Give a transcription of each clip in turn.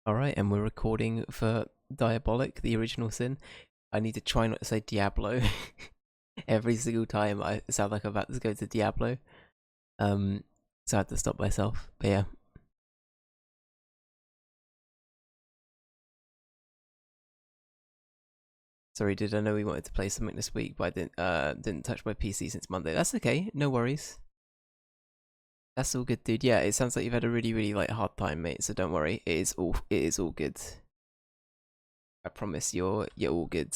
Alright, and we're recording for Diabolik, the original sin. I need to try not to say Diablo. Every single time I sound like I'm about to go to Diablo. So I had to stop myself. But yeah. Sorry, did I know we wanted to play something this week, but I didn't touch my PC since Monday. That's okay, no worries. That's all good, dude. Yeah, it sounds like you've had a really like hard time, mate. So don't worry, it is all good. I promise you're all good.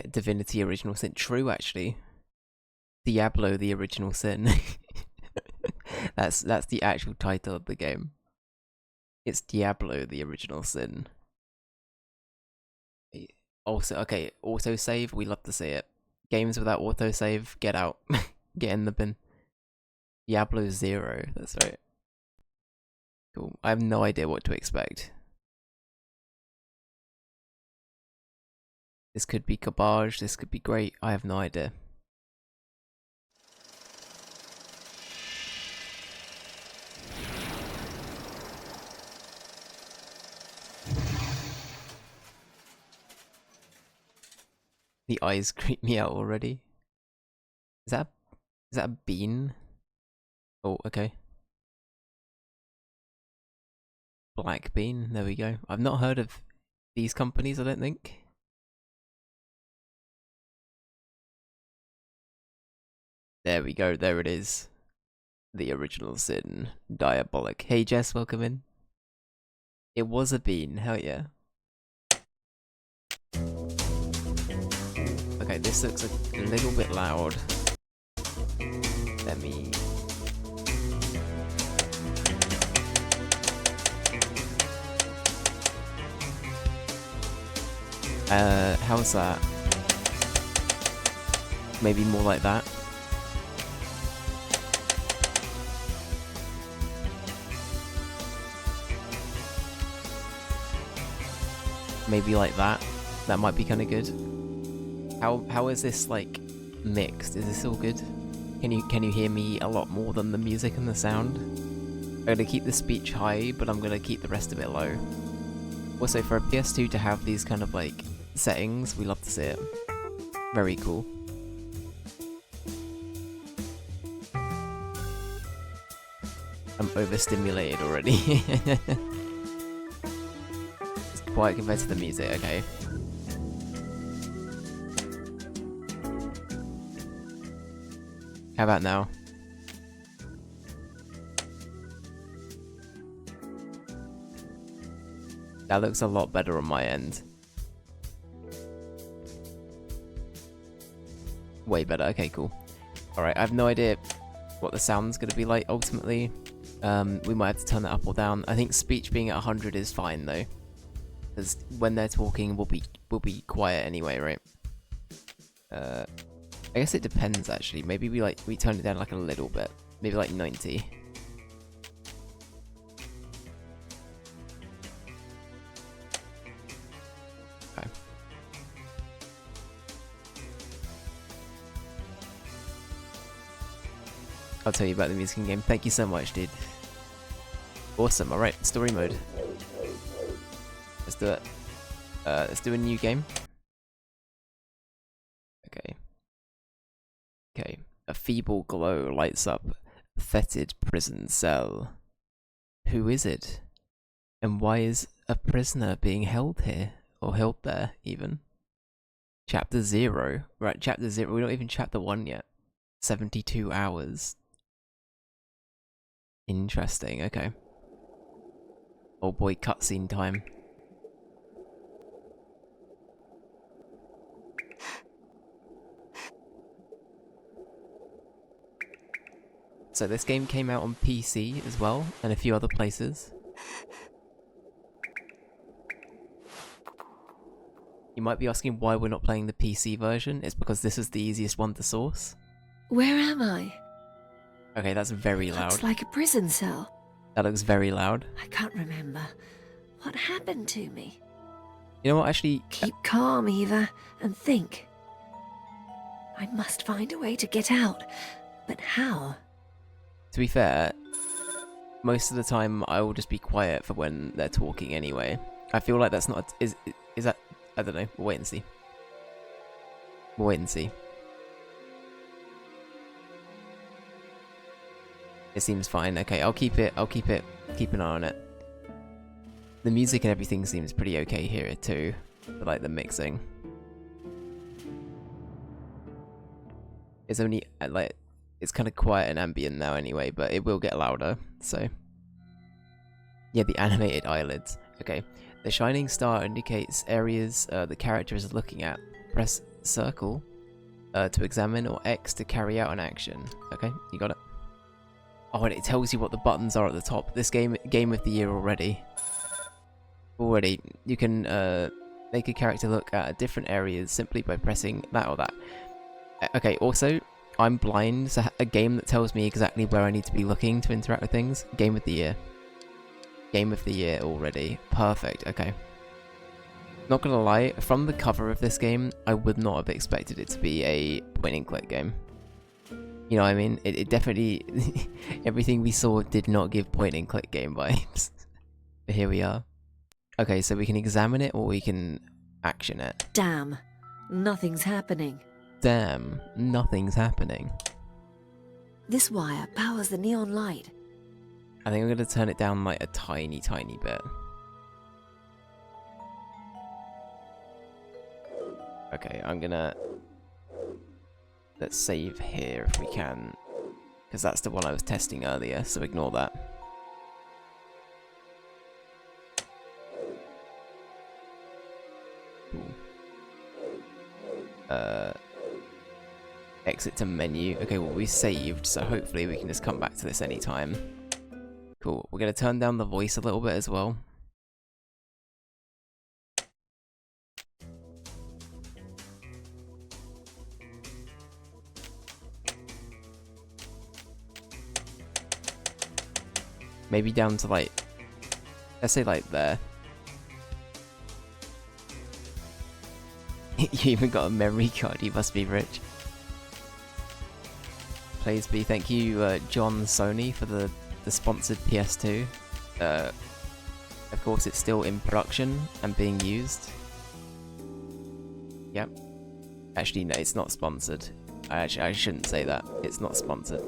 Divinity Original Sin. True, actually. Diablo, the Original Sin. that's the actual title of the game. It's Diablo, the Original Sin. Also, okay, autosave, we love to see it. Games without autosave, get out. Get in the bin. Diablo 0, that's right. Cool. I have no idea what to expect. This could be garbage, this could be great, I have no idea. The eyes creep me out already. Is that a bean? Oh, okay. Black bean, there we go. I've not heard of these companies, I don't think. There we go, there it is. The Original Sin, Diabolik. Hey Jess, welcome in. It was a bean, hell yeah. Okay, this looks a little bit loud. Let me... how's that? Maybe more like that. Maybe like that. That might be kind of good. How is this like mixed? Is this all good? Can you hear me a lot more than the music and the sound? I'm gonna keep the speech high, but I'm gonna keep the rest of it low. Also, for a PS2 to have these kind of like settings, we love to see it. Very cool. I'm overstimulated already. It's quiet compared to the music, okay. How about now? That looks a lot better on my end. Way better, okay, cool. Alright, I have no idea what the sound's gonna be like ultimately. We might have to turn it up or down. I think speech being at 100 is fine though. Because when they're talking, we'll be quiet anyway, right? I guess it depends actually. Maybe we turn it down like a little bit. Maybe like 90. Okay. I'll tell you about the music in game. Thank you so much, dude. Awesome. Alright, story mode. Let's do it. Let's do a new game. Okay. Okay. A feeble glow lights up a fetid prison cell. Who is it? And why is a prisoner being held here? Or held there, even? Chapter 0. Right, chapter 0. We're not even chapter 1 yet. 72 hours. Interesting, okay. Oh boy, cutscene time. So this game came out on PC as well, and a few other places. You might be asking why we're not playing the PC version. It's because this is the easiest one to source. Where am I? Okay, that's very loud. Looks like a prison cell. That looks very loud. I can't remember. What happened to me? You know what, actually... Keep calm, Eva, and think. I must find a way to get out. But how? To be fair, most of the time I will just be quiet for when they're talking anyway. I feel like that's not... Is that... I don't know. We'll wait and see. We'll wait and see. It seems fine. Okay, I'll keep an eye on it. The music and everything seems pretty okay here too. I like the mixing. It's only, like, it's kind of quiet and ambient now anyway, but it will get louder, so. Yeah, the animated eyelids. Okay. The shining star indicates areas the character is looking at. Press circle to examine or X to carry out an action. Okay, you got it. Oh, and it tells you what the buttons are at the top. This game of the year already. You can make a character look at different areas simply by pressing that or that. Okay, also, I'm blind, so a game that tells me exactly where I need to be looking to interact with things. Game of the year. Game of the year already. Perfect, okay. Not gonna lie, from the cover of this game, I would not have expected it to be a point-and-click game. You know what I mean? It definitely... everything we saw did not give point-and-click game vibes. But here we are. Okay, so we can examine it or we can action it. Damn. Nothing's happening. Damn. Nothing's happening. This wire powers the neon light. I think I'm going to turn it down like a tiny, tiny bit. Okay, I'm gonna... Let's save here if we can. Because that's the one I was testing earlier, so ignore that. Cool. Exit to menu. Okay, well we saved, so hopefully we can just come back to this anytime. Cool. We're going to turn down the voice a little bit as well. Maybe down to like, let's say like there. You even got a memory card, you must be rich. Please be. Thank you, John Sony, for the sponsored PS2. Of course, it's still in production and being used. Yep. Actually, no, it's not sponsored. I shouldn't say that. It's not sponsored.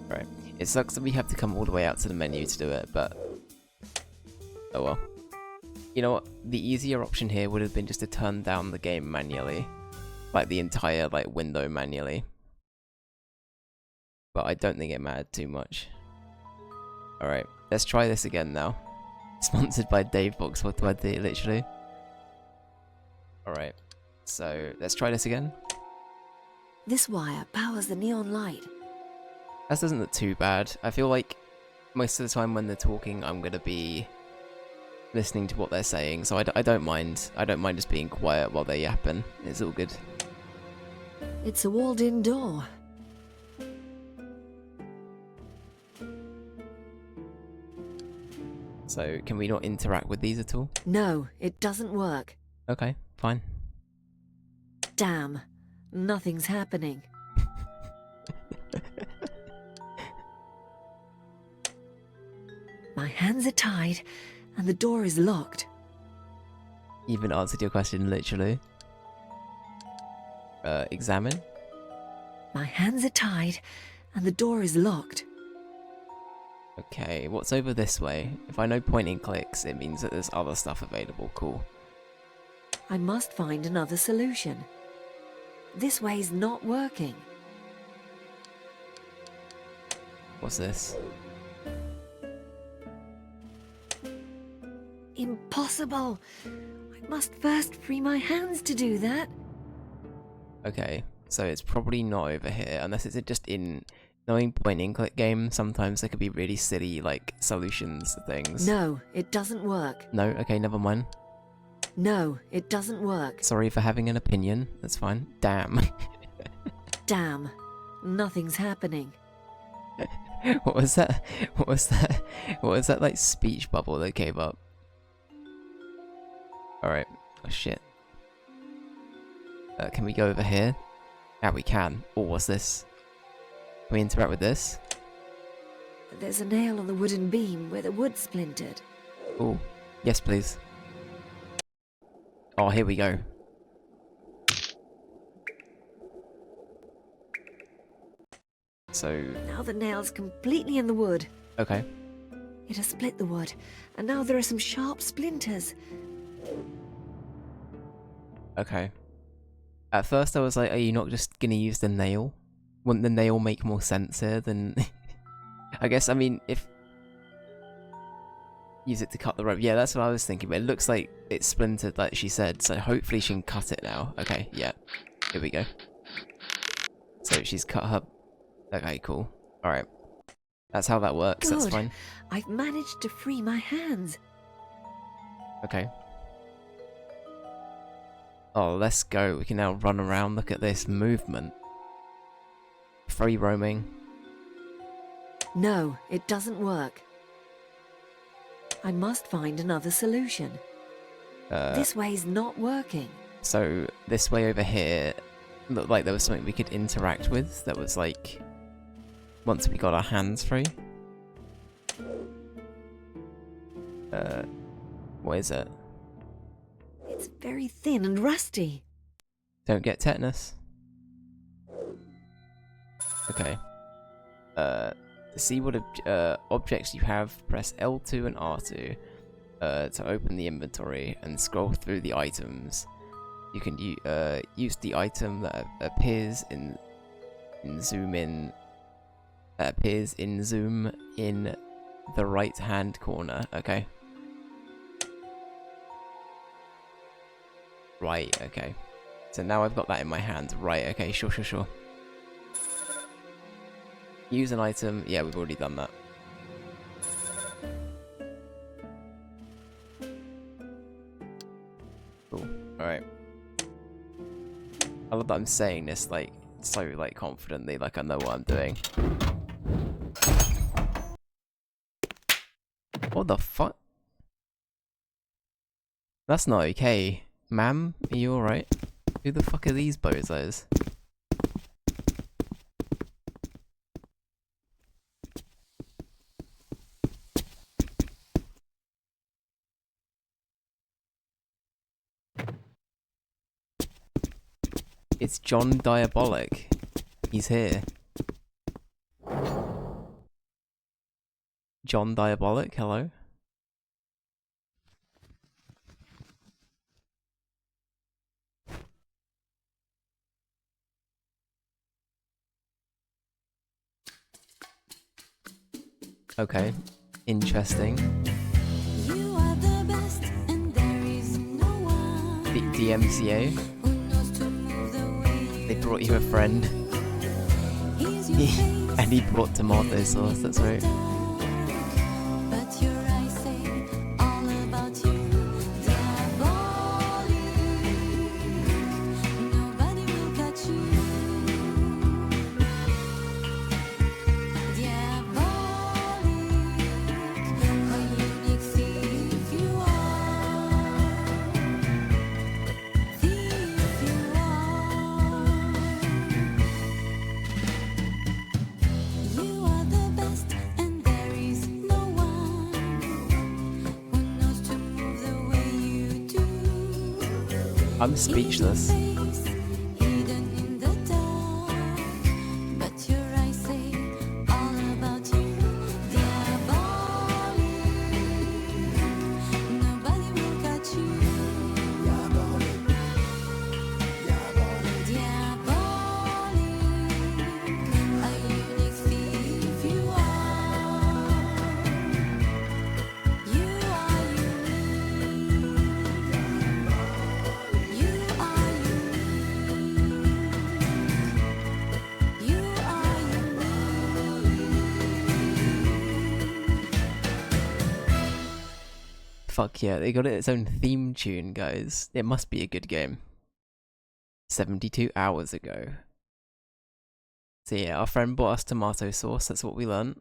Right. It sucks that we have to come all the way out to the menu to do it, but... oh well. You know what? The easier option here would have been just to turn down the game manually. Like the entire window manually. But I don't think it mattered too much. Alright, let's try this again now. Sponsored by Diabolik, what do I do, literally? Alright, so let's try this again. This wire powers the neon light. That doesn't look too bad. I feel like most of the time when they're talking, I'm gonna be listening to what they're saying, so I don't mind. I don't mind just being quiet while they're yapping. It's all good. It's a walled-in door. So, can we not interact with these at all? No, it doesn't work. Okay, fine. Damn. Nothing's happening. My hands are tied, and the door is locked. Even answered your question, literally. Examine. My hands are tied, and the door is locked. Okay, what's over this way? If I know pointing clicks, it means that there's other stuff available. Cool. I must find another solution. This way's not working. What's this? Impossible! I must first free my hands to do that. Okay, so it's probably not over here, unless it's just in... Knowing point-and-click games, sometimes there could be really silly, solutions to things. No, it doesn't work. No? Okay, never mind. No, it doesn't work. Sorry for having an opinion. That's fine. Damn. Damn. Nothing's happening. What was that? What was that? What was that, speech bubble that came up? Alright. Oh, shit. Can we go over here? Yeah, we can. Oh, what's this? Can we interact with this? There's a nail on the wooden beam where the wood splintered. Oh, yes, please. Oh, here we go. So... Now the nail's completely in the wood. Okay. It has split the wood, and now there are some sharp splinters. Okay. At first I was like, are you not just gonna use the nail? Wouldn't the nail make more sense here than... I guess, I mean, if... Use it to cut the rope. Yeah, that's what I was thinking, but it looks like it's splintered like she said, so hopefully she can cut it now. Okay, yeah. Here we go. So she's cut her... Okay, cool. Alright. That's how that works, Good. that's fine. I've managed to free my hands. Okay. Oh, let's go. We can now run around, look at this movement. Free roaming. No, it doesn't work. I must find another solution. This way's not working. So, this way over here looked like there was something we could interact with that was like... Once we got our hands free. What is it? It's very thin and rusty. Don't get tetanus. Okay. To see what objects you have, press L2 and R2 to open the inventory and scroll through the items. You can use the item that appears in zoom in. Appears in zoom in the right hand corner. Okay. Right, okay. So now I've got that in my hand. Right, okay, sure. Use an item. Yeah, we've already done that. Cool. Alright. I love that I'm saying this, like, so, like, confidently, like I know what I'm doing. What the fuck? That's not okay. Ma'am, are you alright? Who the fuck are these bozos? It's John Diabolik. He's here. John Diabolik, hello? Okay, interesting. You are the best, and there is no one DMCA, who knows to move the way they brought you a friend. He's your face, And he brought tomato sauce, that's right. but your eyes say all about you. Diabolik, nobody will catch you. Diabolik, a unique thief you are. Thief you are. You are the best, and there is no one who knows to move the way you do. I'm speechless. In your face, hidden in the dark, but your eyes say all about you. Diabolik, nobody will catch you. Diabolik, a unique thief you are. You are unique. You are unique. You are unique. Fuck yeah, they got its own theme tune, guys. It must be a good game. 72 hours ago. So yeah, our friend bought us tomato sauce, that's what we learnt.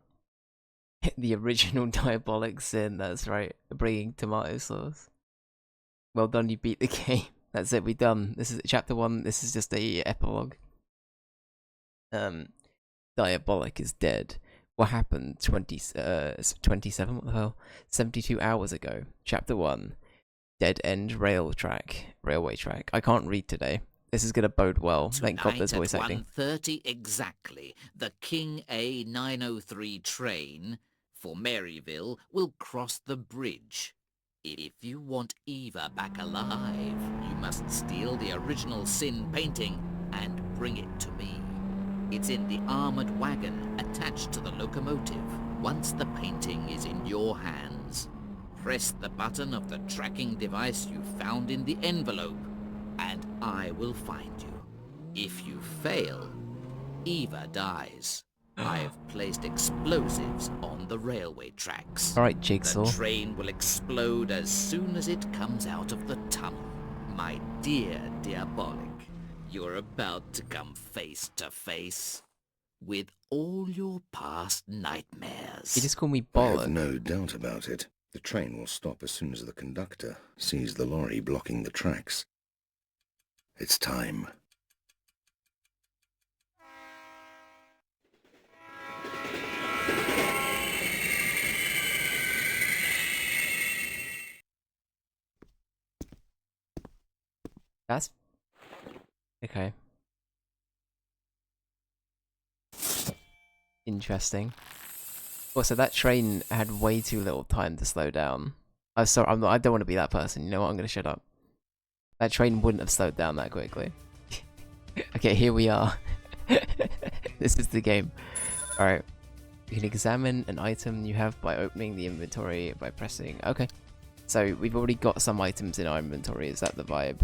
The original Diabolik sin, that's right, bringing tomato sauce. Well done, you beat the game. That's it, we're done. This is chapter 1, this is just a epilogue. Diabolik is dead. What happened 27, what the hell? 72 hours ago. Chapter 1. Dead End Railway Track. I can't read today. This is gonna bode well. Thank God there's voice acting. At 1:30 exactly, the King A 903 train for Maryville will cross the bridge. If you want Eva back alive, you must steal the original Sin painting and bring it to me. It's in the armored wagon attached to the locomotive. Once the painting is in your hands, press the button of the tracking device you found in the envelope, and I will find you. If you fail, Eva dies. I have placed explosives on the railway tracks. Alright, Jigsaw. The train will explode as soon as it comes out of the tunnel. My dear Diabolik, you're about to come face to face with all your past nightmares. You just call me I Bollock. have no doubt about it. The train will stop as soon as the conductor sees the lorry blocking the tracks. It's time. That's... okay. Interesting. Well, so that train had way too little time to slow down. I'm sorry, I don't want to be that person. You know what? I'm gonna shut up. That train wouldn't have slowed down that quickly. Okay, here we are. This is the game. Alright. You can examine an item you have by opening the inventory by pressing... okay. So, we've already got some items in our inventory. Is that the vibe?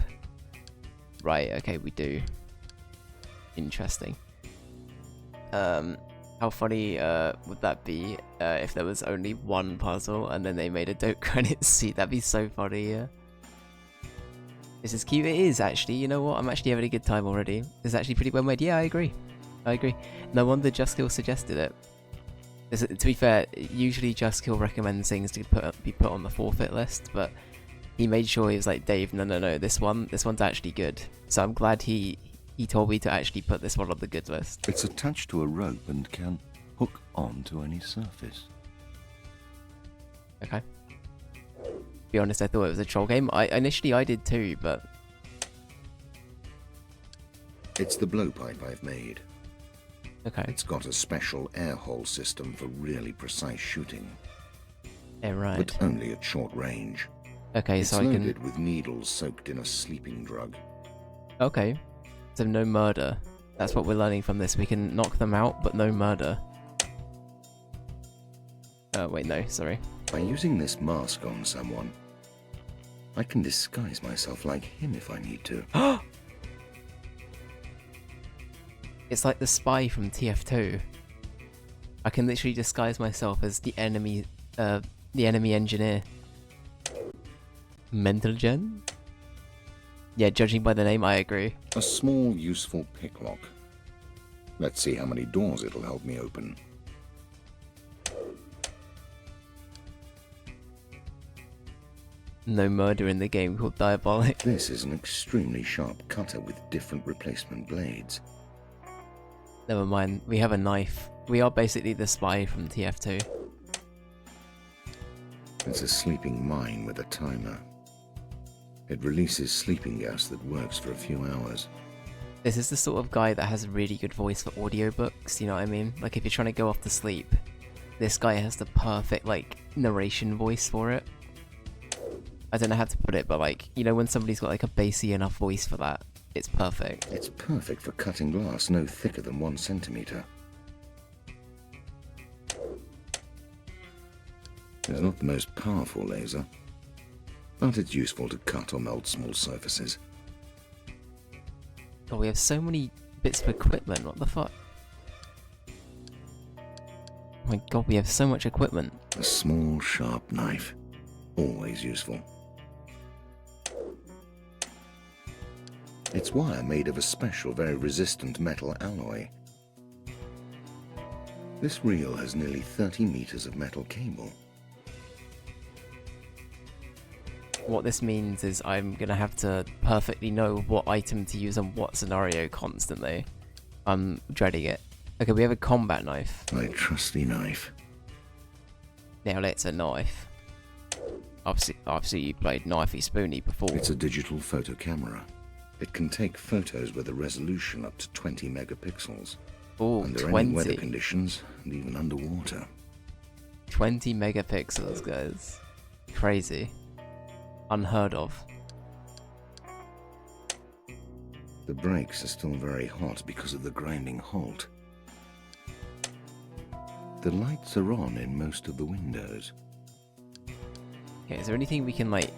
Right, okay, we do. Interesting. How funny would that be if there was only one puzzle and then they made a dope credits scene? That'd be so funny, yeah. This is cute. It is, actually. You know what? I'm actually having a good time already. It's actually pretty well made. Yeah, I agree. I agree. No wonder Just Kill suggested it. To be fair, usually Just Kill recommends things to be put on the forfeit list, but he made sure he was like, Dave, no, this one's actually good. So I'm glad he told me to actually put this one on the good list. It's attached to a rope and can hook onto any surface. Okay. To be honest, I thought it was a troll game. Initially I did too, but... It's the blowpipe I've made. okay. It's got a special air hole system for really precise shooting, Yeah, right. but only at short range. Okay, It's so I loaded can... with needles soaked in a sleeping drug. okay. So no murder. That's what we're learning from this. We can knock them out, but no murder. Wait, no, sorry. By using this mask on someone, I can disguise myself like him if I need to. It's like the spy from TF2. I can literally disguise myself as the enemy engineer. Mental gen? Yeah, judging by the name, I agree. A small, useful picklock. Let's see how many doors it'll help me open. No murder in the game called Diabolik. This is an extremely sharp cutter with different replacement blades. Never mind, we have a knife. We are basically the spy from TF2. It's a sleeping mine with a timer. It releases sleeping gas that works for a few hours. This is the sort of guy that has a really good voice for audiobooks, you know what I mean? Like if you're trying to go off to sleep, this guy has the perfect like narration voice for it. I don't know how to put it, but like, you know when somebody's got like a bassy enough voice for that, it's perfect. It's perfect for cutting glass no thicker than 1 centimeter. It's not the most powerful laser, but it's useful to cut or melt small surfaces. Oh, we have so many bits of equipment, what the fuck? Oh my god, we have so much equipment. A small, sharp knife, always useful. Its wire made of a special, very resistant metal alloy. This reel has nearly 30 meters of metal cable. What this means is I'm gonna have to perfectly know what item to use on what scenario constantly. I'm dreading it. Okay, we have a combat knife. My trusty knife. Now that's a knife. Obviously you played Knifey Spoony before. It's a digital photo camera. It can take photos with a resolution up to 20 megapixels. Oh, under 20. any weather conditions, and even underwater. 20 megapixels, guys. Crazy. Unheard of. The brakes are still very hot because of the grinding halt. The lights are on in most of the windows. Okay, is there anything we can, like,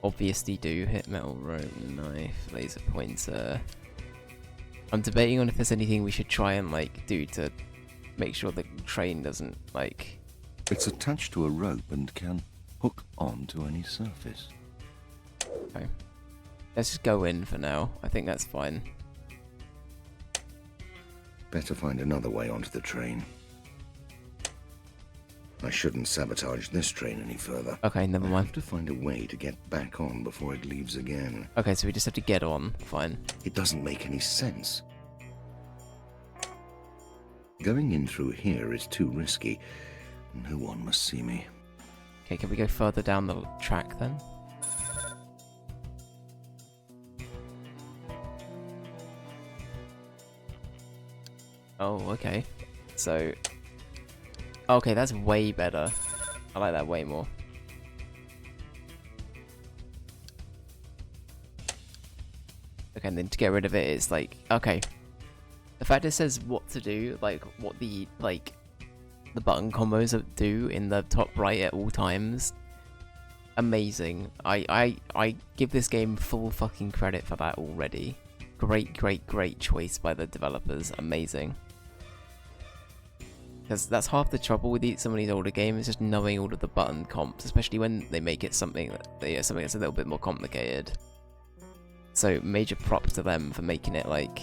obviously do? Hit metal rope, knife, laser pointer. I'm debating on if there's anything we should try and, like, do to make sure the train doesn't, like... It's attached to a rope and can hook onto any surface. Okay. Let's just go in for now. I think that's fine. Better find another way onto the train. I shouldn't sabotage this train any further. Okay, never I mind. have to find a way to get back on before it leaves again. Okay, so we just have to get on. Fine. It doesn't make any sense. Going in through here is too risky. No one must see me. Okay, can we go further down the track then? Oh, okay. So... Okay, that's way better. I like that way more. Okay, and then to get rid of it, it's like... Okay. The fact it says what to do, like, what the, like... the button combos do in the top right at all times. Amazing. I give this game full fucking credit for that already. Great choice by the developers. Amazing. Because that's half the trouble with some of these older games, just knowing all of the button comps, especially when they make it something that's a little bit more complicated. So major props to them for making it, like,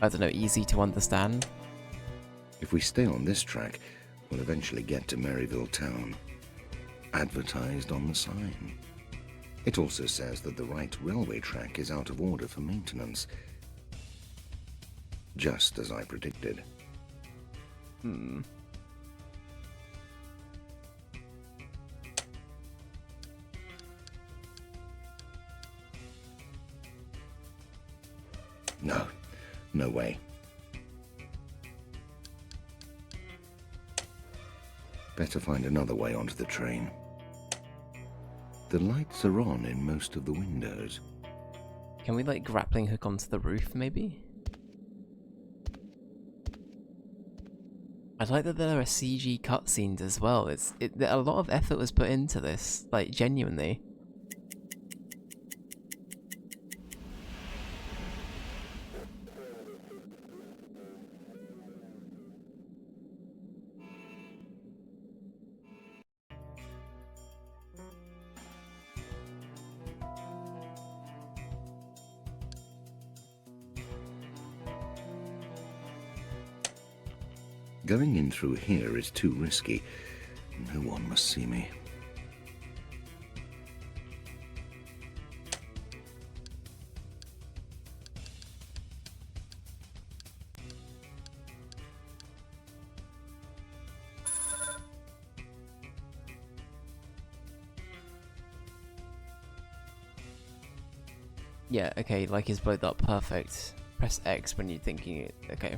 I don't know, easy to understand. If we stay on this track, we'll eventually get to Maryville town. Advertised on the sign. It also says that the right railway track is out of order for maintenance. Just as I predicted. No. No way. Better find another way onto the train. The lights are on in most of the windows. Can we, like, grappling hook onto the roof, maybe? I like that there are CG cutscenes as well. A lot of effort was put into this, like, genuinely. Going in through here is too risky. No one must see me. Yeah, okay, like it's blowed up, perfect. Press X when you're thinking it. Okay.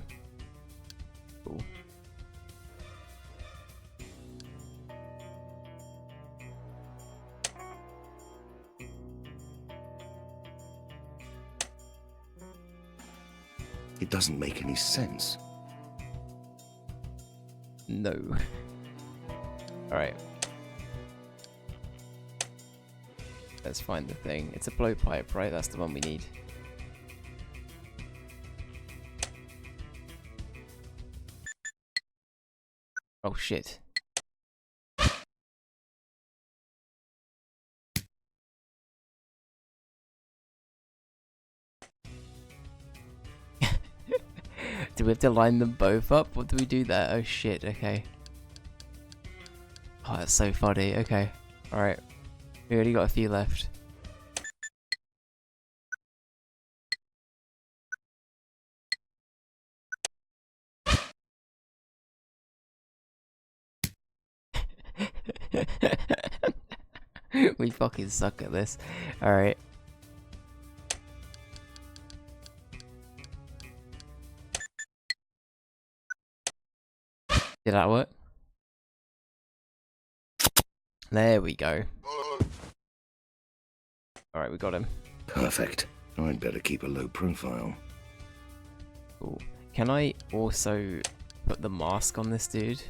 Cool. It doesn't make any sense. No. Alright. Let's find the thing. It's a blowpipe, right? That's the one we need. Oh shit. Do we have to line them both up? What do we do there? Oh shit, okay. Oh, that's so funny. Okay. Alright. We already got a few left. We fucking suck at this. Alright. Did that work? There we go. Alright, we got him. Perfect. I'd better keep a low profile. Cool. Can I also put the mask on this dude?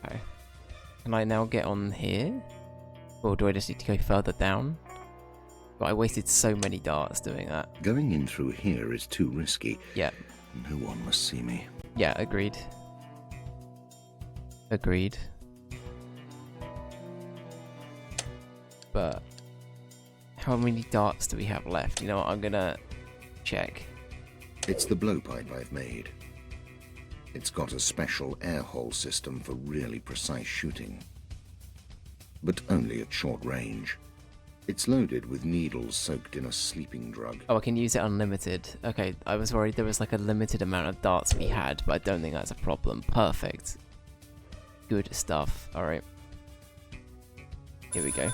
Okay. Can I now get on here? Or do I just need to go further down? But I wasted so many darts doing that. Going in through here is too risky. Yeah. No one must see me. Yeah, agreed. Agreed. But how many darts do we have left? You know what, I'm gonna check. It's the blowpipe I've made. It's got a special air hole system for really precise shooting. But only at short range. It's loaded with needles soaked in a sleeping drug. Oh, I can use it unlimited. Okay, I was worried there was like a limited amount of darts we had, but I don't think that's a problem. Perfect. Good stuff. Alright. Here we go.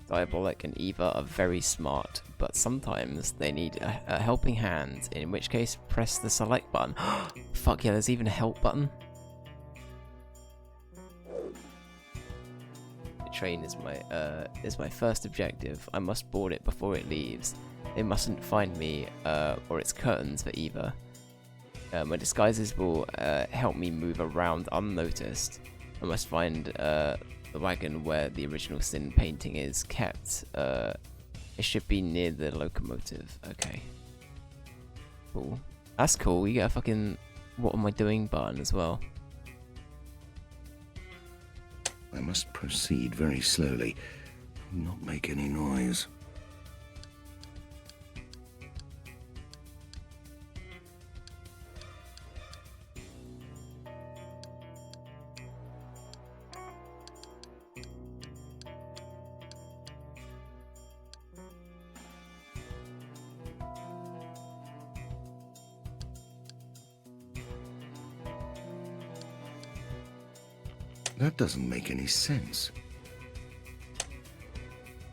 Diabolik and Eva are very smart, but sometimes they need a helping hand, in which case press the select button. Fuck yeah, there's even a help button. The train is my first objective. I must board it before it leaves. They mustn't find me, or it's curtains for Eva. My disguises will help me move around unnoticed. I must find the wagon where the original Sin painting is kept. It should be near the locomotive. Okay. Cool. That's cool. We get a fucking what am I doing button as well. I must proceed very slowly, not make any noise. That doesn't make any sense.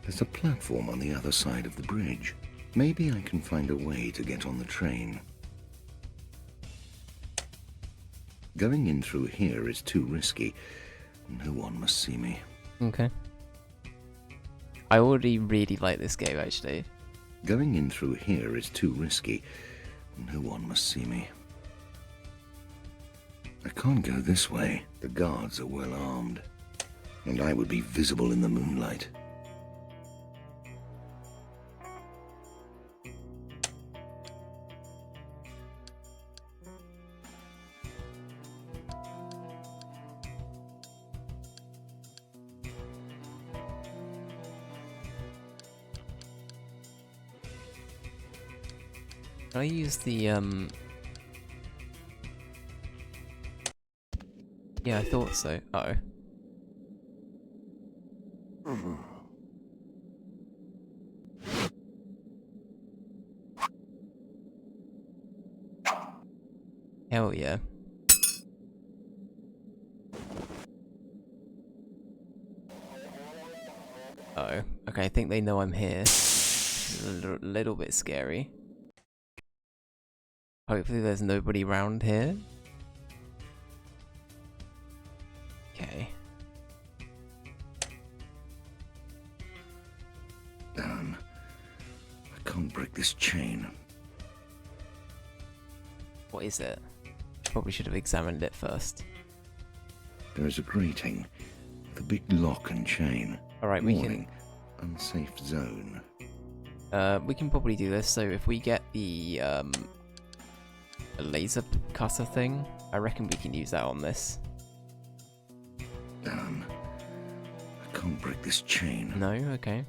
There's a platform on the other side of the bridge. Maybe I can find a way to get on the train. Going in through here is too risky. No one must see me. Okay. I already really like this game, actually. Going in through here is too risky. No one must see me. I can't go this way. The guards are well armed, and I would be visible in the moonlight. Can I use the Yeah, I thought so. Uh oh. Hell yeah. Uh oh. Okay, I think they know I'm here. It's a little bit scary. Hopefully there's nobody around here. Okay. Damn. I can't break this chain. What is it? Probably should have examined it first. There is a grating with a big lock and chain. Alright, we Warning, unsafe zone. we can probably do this. So if we get the laser cutter thing, I reckon we can use that on this. Damn. I can't break this chain. No? Okay.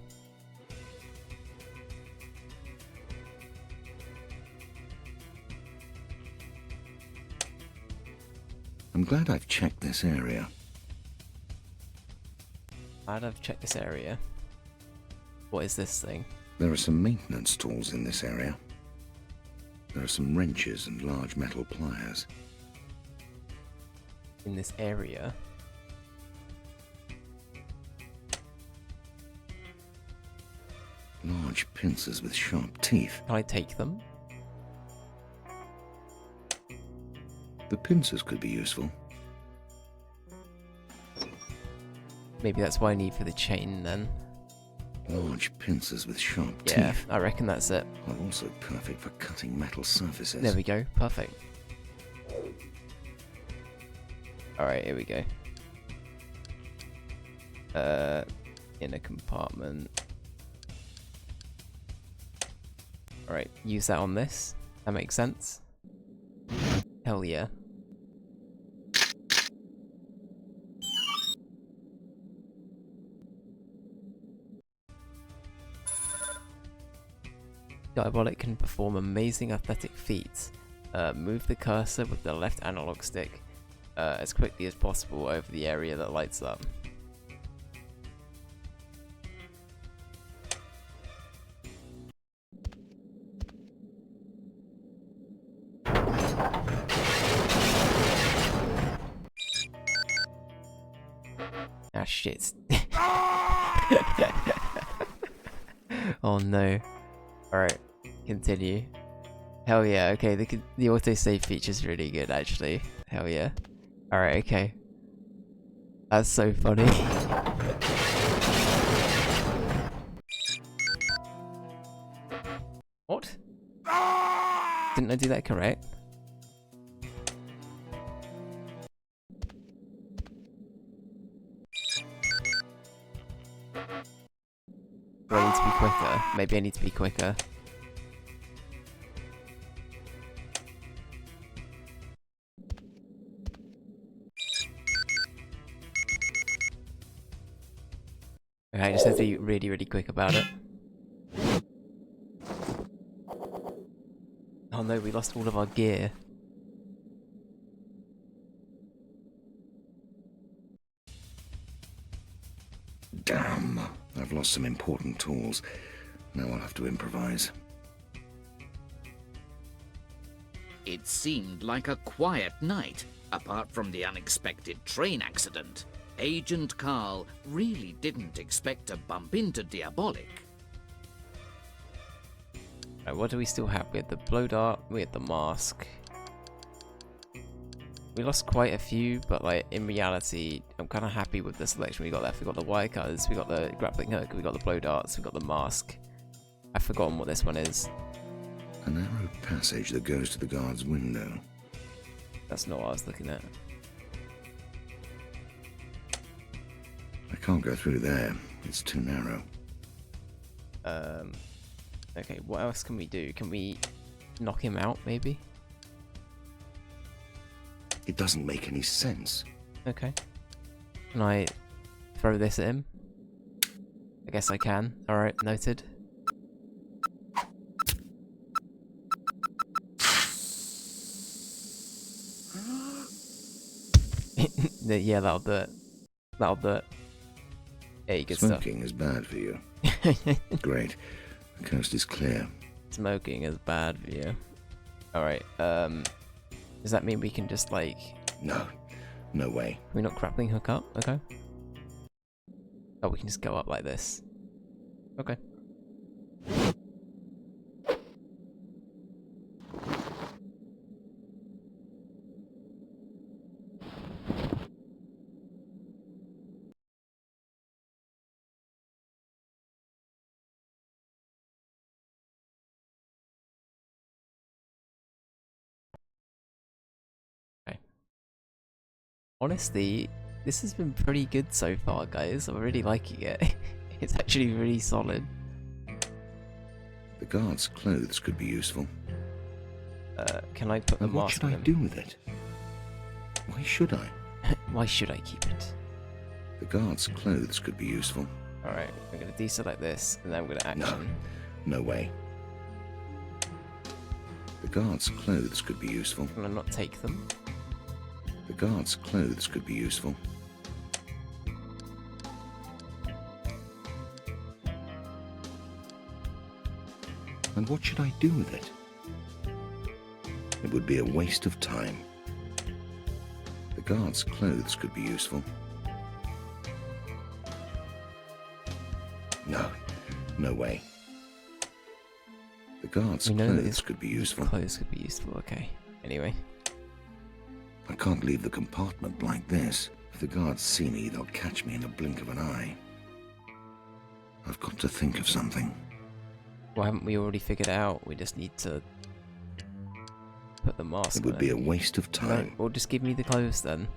I'm glad I've checked this area. Glad I've checked this area. What is this thing? There are some maintenance tools in this area. There are some wrenches and large metal pliers. In this area. Large pincers with sharp teeth. Can I take them? The pincers could be useful. Maybe that's what I need for the chain then. Large pincers with sharp Yeah, teeth I reckon that's it. are also perfect for cutting metal surfaces. There we go, perfect. Alright, here we go. In a compartment. Alright, use that on this. That makes sense. Hell yeah. Diabolik can perform amazing athletic feats. Move the cursor with the left analog stick as quickly as possible over the area that lights up. Ah shit. Oh no. Alright, continue. Hell yeah, okay, the autosave feature's really good actually. Hell yeah. Alright, okay. That's so funny. What? Didn't I do that correct? Do I need to be quicker? Maybe I need to be quicker. Okay, I just have to be really, really quick about it. Oh no, we lost all of our gear. Damn! I've lost some important tools. Now I'll have to improvise. It seemed like a quiet night, apart from the unexpected train accident. Agent Carl really didn't expect to bump into Diabolik. Right, what do we still have? We had the blow dart, we had the mask. We lost quite a few, but like in reality, I'm kind of happy with the selection we got left. We got the wire cutters, we got the grappling hook, we got the blow darts, we got the mask. I've forgotten what this one is. A narrow passage that goes to the guard's window. That's not what I was looking at. I can't go through there. It's too narrow. Okay, what else can we do? Can we knock him out, maybe? It doesn't make any sense. Okay. Can I throw this at him? I guess I can. Alright, noted. Yeah, that'll do it. That'll do it. Hey, good Smoking is bad for you. stuff. Great. The coast is clear. Smoking is bad for you. Alright, does that mean we can just like... No. No way. Can we not grappling hook up? Okay. Oh, we can just go up like this. Okay. Honestly, this has been pretty good so far, guys. I'm really liking it. It's actually really solid. The guard's clothes could be useful. Can I put the And what mask should on I him? do with it? Why should I? Why should I keep it? The guard's clothes could be useful. Alright, I'm gonna deselect this, and then I'm gonna No. action. No way. The guard's clothes could be useful. Can I not take them? The guard's clothes could be useful. And what should I do with it? It would be a waste of time. The guard's clothes could be useful. No, no way. The guard's We know that clothes his could be useful. Clothes could be useful, okay. Anyway. I can't leave the compartment like this. If the guards see me, they'll catch me in a blink of an eye. I've got to think of something. Well, haven't we already figured it out? We just need to put the mask It would on be a waste of time. No, well, just give me the clothes then.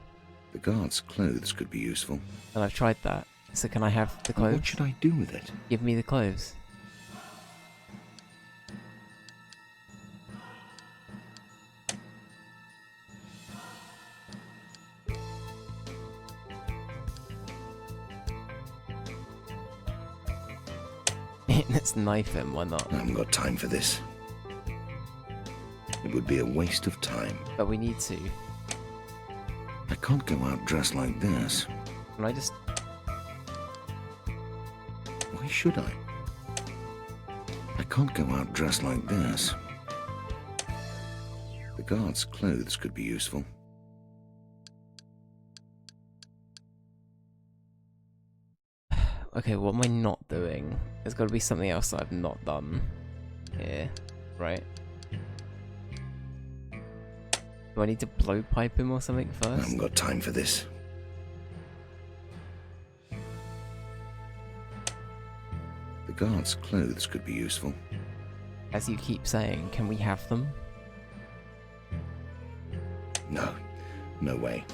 The guard's clothes could be useful. And I've tried that. So can I have the And clothes? what should I do with it? Give me the clothes. Let's knife him, why not? I haven't got time for this. It would be a waste of time. But we need to. I can't go out dressed like this. Can I just... Why should I? I can't go out dressed like this. The guard's clothes could be useful. Okay, what am I not doing? There's got to be something else that I've not done here, right? Do I need to blowpipe him or something I first? haven't got time for this. The guard's clothes could be useful. As you keep saying, can we have them? No, no way.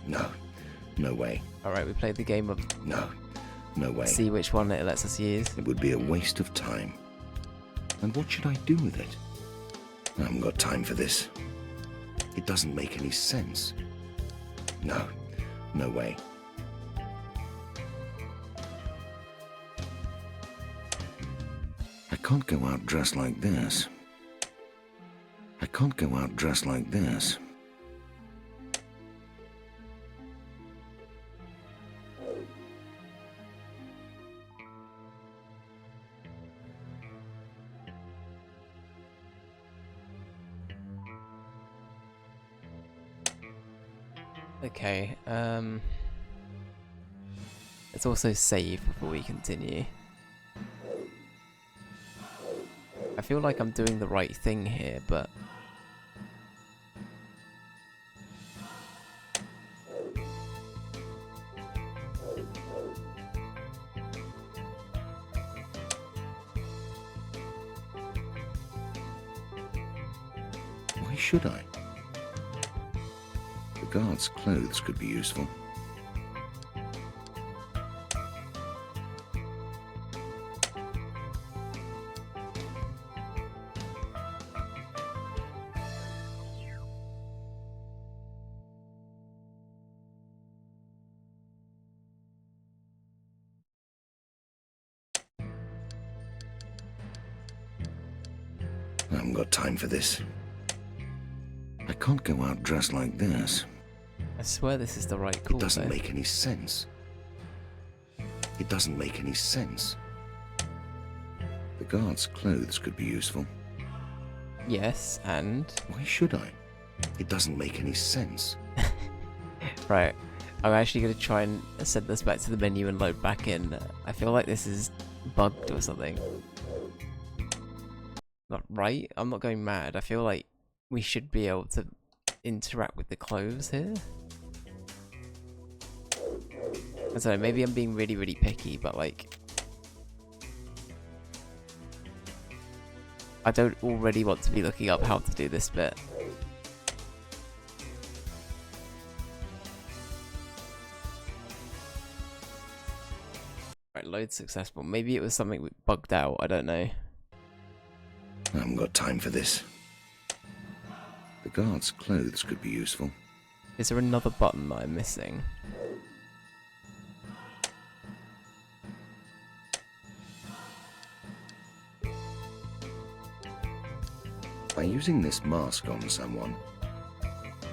No, no way. Alright, we played the game of No, no way. see which one it lets us use. It would be a waste of time. And what should I do with it? I haven't got time for this. It doesn't make any sense. No, no way. I can't go out dressed like this. I can't go out dressed like this. Okay, let's also save before we continue. I feel like I'm doing the right thing here, but... Why should I? The guard's clothes could be useful. I haven't got time for this. I can't go out dressed like this. I swear this is the right call. It doesn't though. make any sense. It doesn't make any sense. The guard's clothes could be useful. Yes, and... Why should I? It doesn't make any sense. Right, I'm actually going to try and send this back to the menu and load back in. I feel like this is bugged or something. Not right? I'm not going mad. I feel like we should be able to interact with the clothes here. I don't know, maybe I'm being really, really picky, but like... I don't already want to be looking up how to do this bit. Right, load successful. Maybe it was something bugged out, I don't know. I haven't got time for this. The guard's clothes could be useful. Is there another button that I'm missing? By using this mask on someone,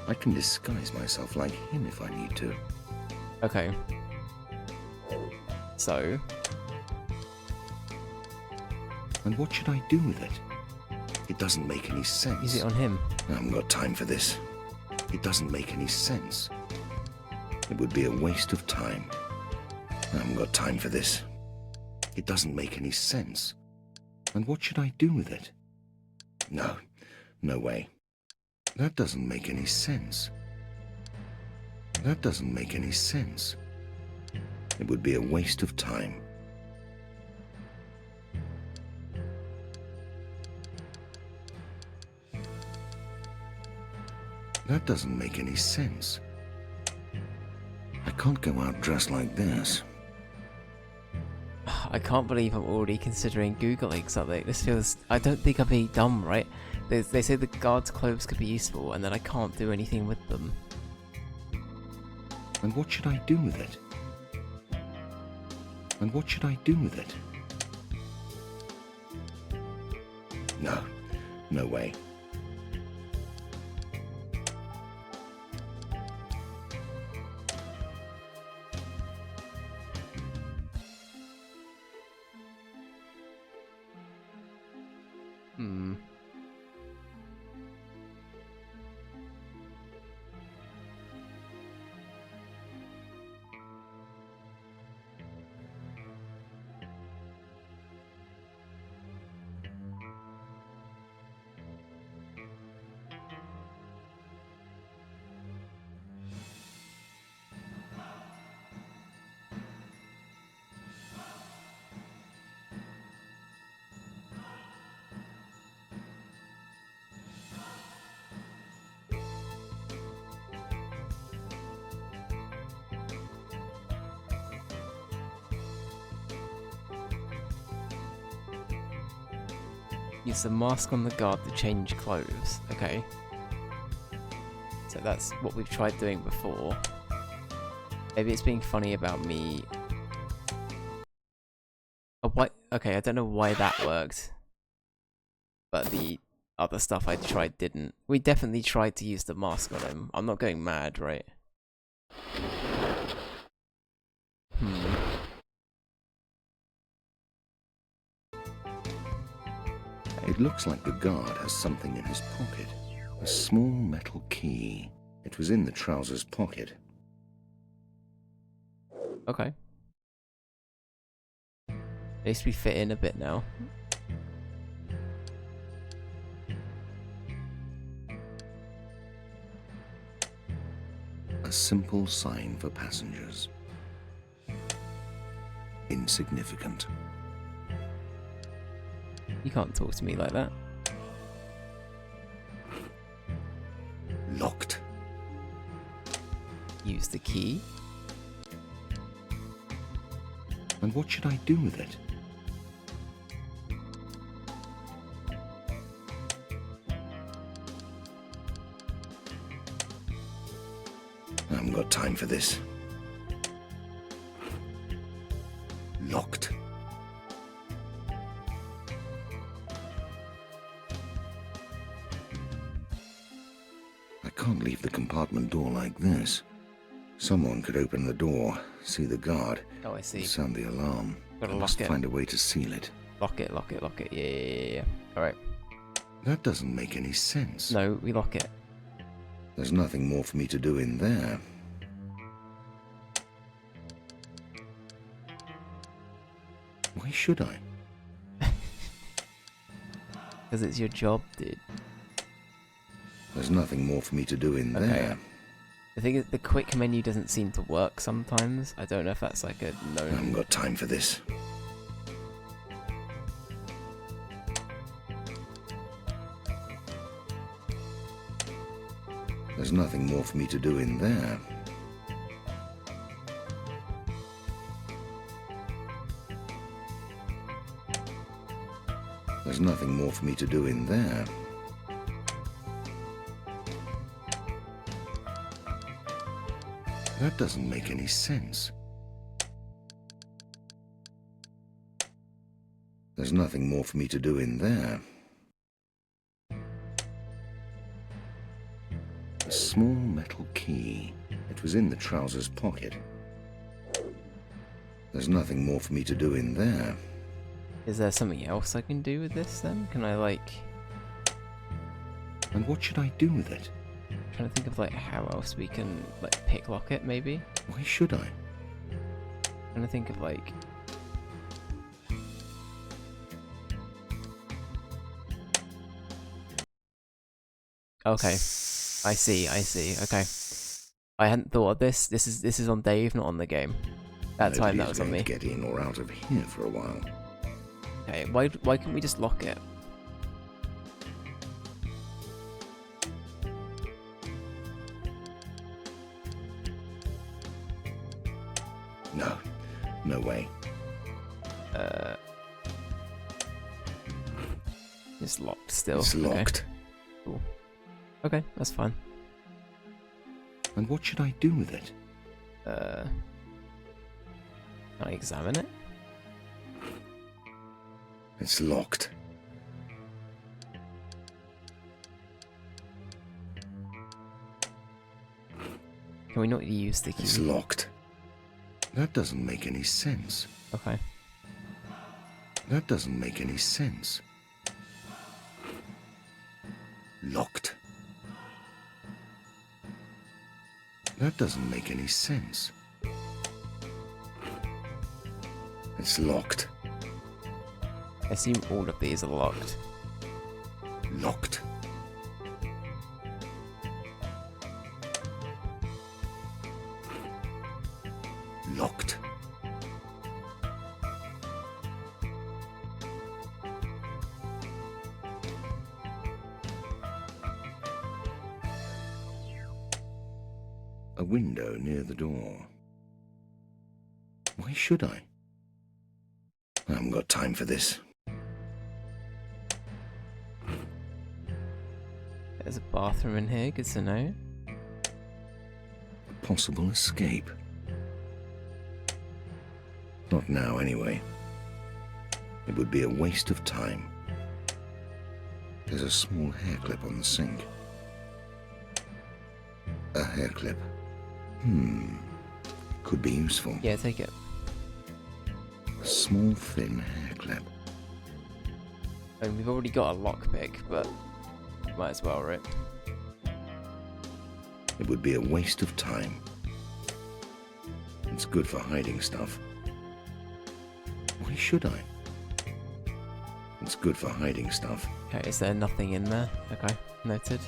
I can disguise myself like him if I need to. Okay. So, And what should I do with it? It doesn't make any sense. use it on him. I haven't got time for this. It doesn't make any sense. It would be a waste of time. I haven't got time for this. It doesn't make any sense. And what should I do with it? No, no way. That doesn't make any sense. That doesn't make any sense. It would be a waste of time. That doesn't make any sense. I can't go out dressed like this. I can't believe I'm already considering Googling something. This feels... I don't think I'm being dumb, right? They say the guard's clothes could be useful, and then I can't do anything with them. And what should I do with it? And what should I do with it? No, no way. Hmm. Use the mask on the guard to change clothes. Okay. So that's what we've tried doing before. Maybe it's being funny about me. Oh, why? Okay, I don't know why that worked. But the other stuff I tried didn't. We definitely tried to use the mask on him. I'm not going mad, right? It looks like the guard has something in his pocket. A small metal key. It was in the trousers pocket. Okay. At least we fit in a bit now. A simple sign for passengers. Insignificant. You can't talk to me like that. Locked. Use the key. And what should I do with it? I haven't got time for this. Locked. I can't leave the compartment door like this. Someone could open the door, see the guard, Oh, I see. and sound the alarm. Gotta I lock must it. find a way to seal it. Lock it, lock it, lock it. Yeah. Alright. That doesn't make any sense. No, we lock it. There's nothing more for me to do in there. Why should I? Because it's your job, dude. There's nothing more for me to do in Okay. there. The thing is, the quick menu doesn't seem to work sometimes. I don't know if that's like a I known... haven't got time for this. There's nothing more for me to do in there. There's nothing more for me to do in there. That doesn't make any sense. There's nothing more for me to do in there. A small metal key. It was in the trousers pocket. There's nothing more for me to do in there. Is there something else I can do with this then? Can I like... And what should I do with it? I'm trying to think of like how else we can like picklock it maybe. Why should I? I'm trying to think of like... Okay. I see, okay. I hadn't thought of this. This is on Dave, not on the game. That time that was on me. Nobody's going to get in or out of here for a while. Okay, why can't we just lock it? No. No way. It's locked still. It's locked. Okay. Cool. Okay, that's fine. And what should I do with it? Can I examine it? It's locked. Can we not use the key? It's locked. That doesn't make any sense. Okay. That doesn't make any sense. Locked. That doesn't make any sense. It's locked. I assume all of these are locked. Locked. Locked. A window near the door. Why should I? I haven't got time for this. There's a bathroom in here, good to know. A possible escape. Not now, anyway. It would be a waste of time. There's a small hair clip on the sink. A hair clip. Could be useful. Yeah, take it. A small, thin hair clip. I mean, we've already got a lockpick, but might as well, right? It would be a waste of time. It's good for hiding stuff. Why should I? It's good for hiding stuff. Okay, is there nothing in there? Okay, noted.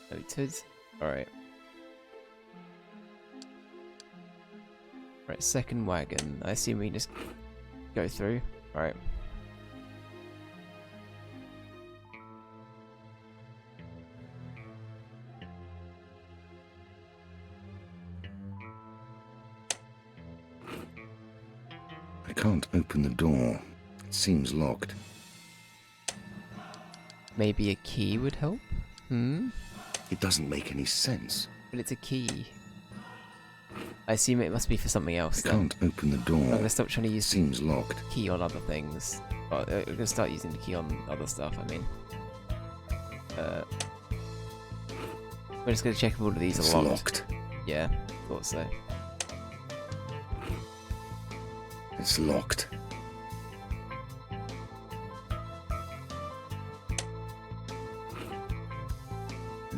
Noted. Alright. Right, second wagon. I assume we can just go through. Alright. I can't open the door. It seems locked. Maybe a key would help? It doesn't make any sense. But it's a key. I assume it must be for something else I then. can't open the door. I'm gonna stop trying to It use seems locked. the key on other things. Well, we're gonna start using the key on other stuff, I mean. We're just gonna check if all of these It's are locked. locked. Yeah, thought so. It's locked.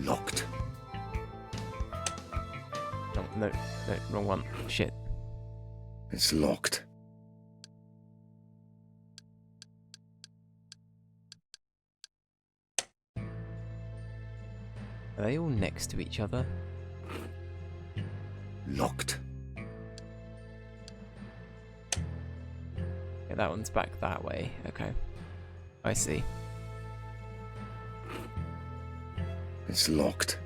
Locked. No, wrong one. Shit. It's locked. Are they all next to each other? Locked. Yeah, that one's back that way. Okay. I see. It's locked.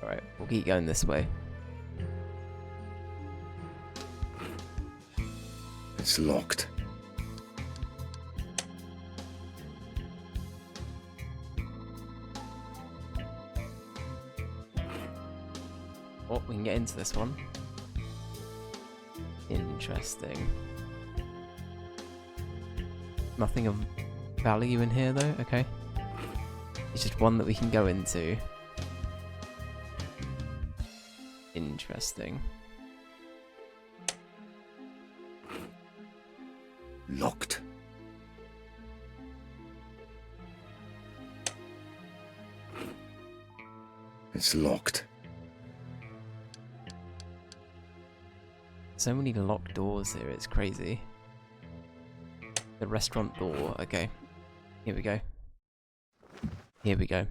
Alright, we'll keep going this way. It's locked. Oh, we can get into this one. Interesting. Nothing of value in here though, okay. It's just one that we can go into. Interesting. Locked. It's locked. So many locked doors here, it's crazy. The restaurant door, okay. Here we go. Here we go.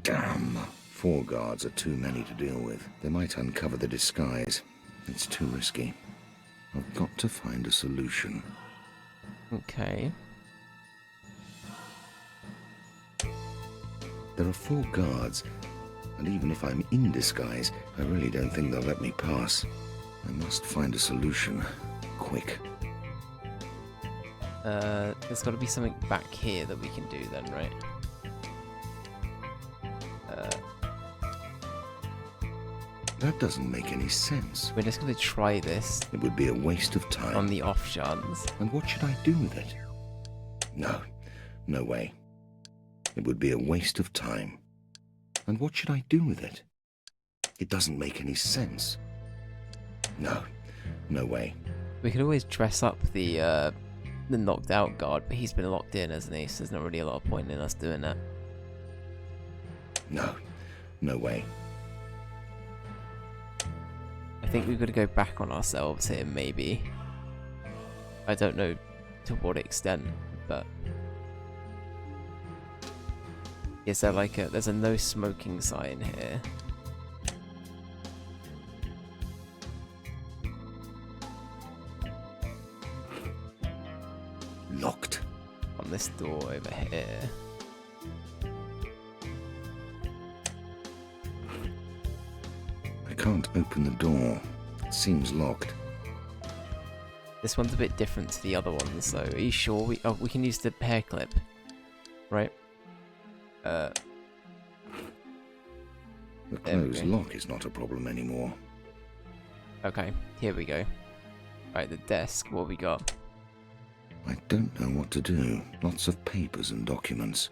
Damn. 4 guards are too many to deal with. They might uncover the disguise. It's too risky. I've got to find a solution. Okay. There are 4 guards, and even if I'm in disguise, I really don't think they'll let me pass. I must find a solution. Quick. There's got to be something back here that we can do then, right? That doesn't make any sense. We're just going to try this It would be a waste of time. on the off chance. And what should I do with it? No, no way. It would be a waste of time. And what should I do with it? It doesn't make any sense. No, no way. We could always dress up the knocked out guard, but he's been locked in, hasn't he? So there's not really a lot of point in us doing that. No, no way. I think we've got to go back on ourselves here, maybe. I don't know to what extent, but... Is there like a... There's a no smoking sign here. Locked. On this door over here. I can't open the door. It seems locked. This one's a bit different to the other ones, so are you sure? We can use the hair clip, right? The There we closed go. lock is not a problem anymore. Okay, here we go. Right, the desk, what have we got? I don't know what to do. Lots of papers and documents.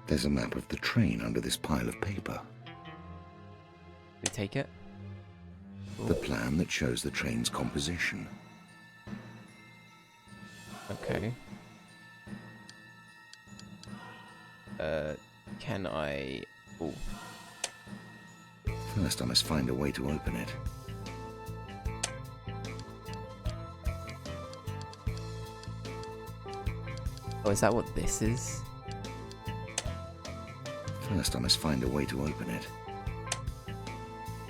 There's a map of the train under this pile of paper. We take it? The plan that shows the train's composition. Okay. Can I... Oh, First, I must find a way to open it. oh, is that what this is? First, I must find a way to open it.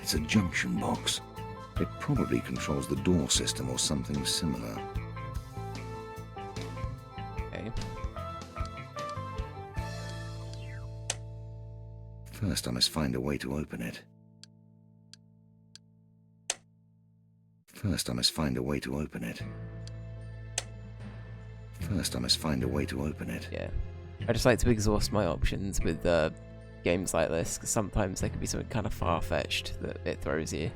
It's a junction box. It probably controls the door system or something similar. Okay. First, I must find a way to open it. First, I must find a way to open it. First, I must find a way to open it. Yeah. I just like to exhaust my options with games like this, because sometimes there can be something kind of far-fetched that it throws you.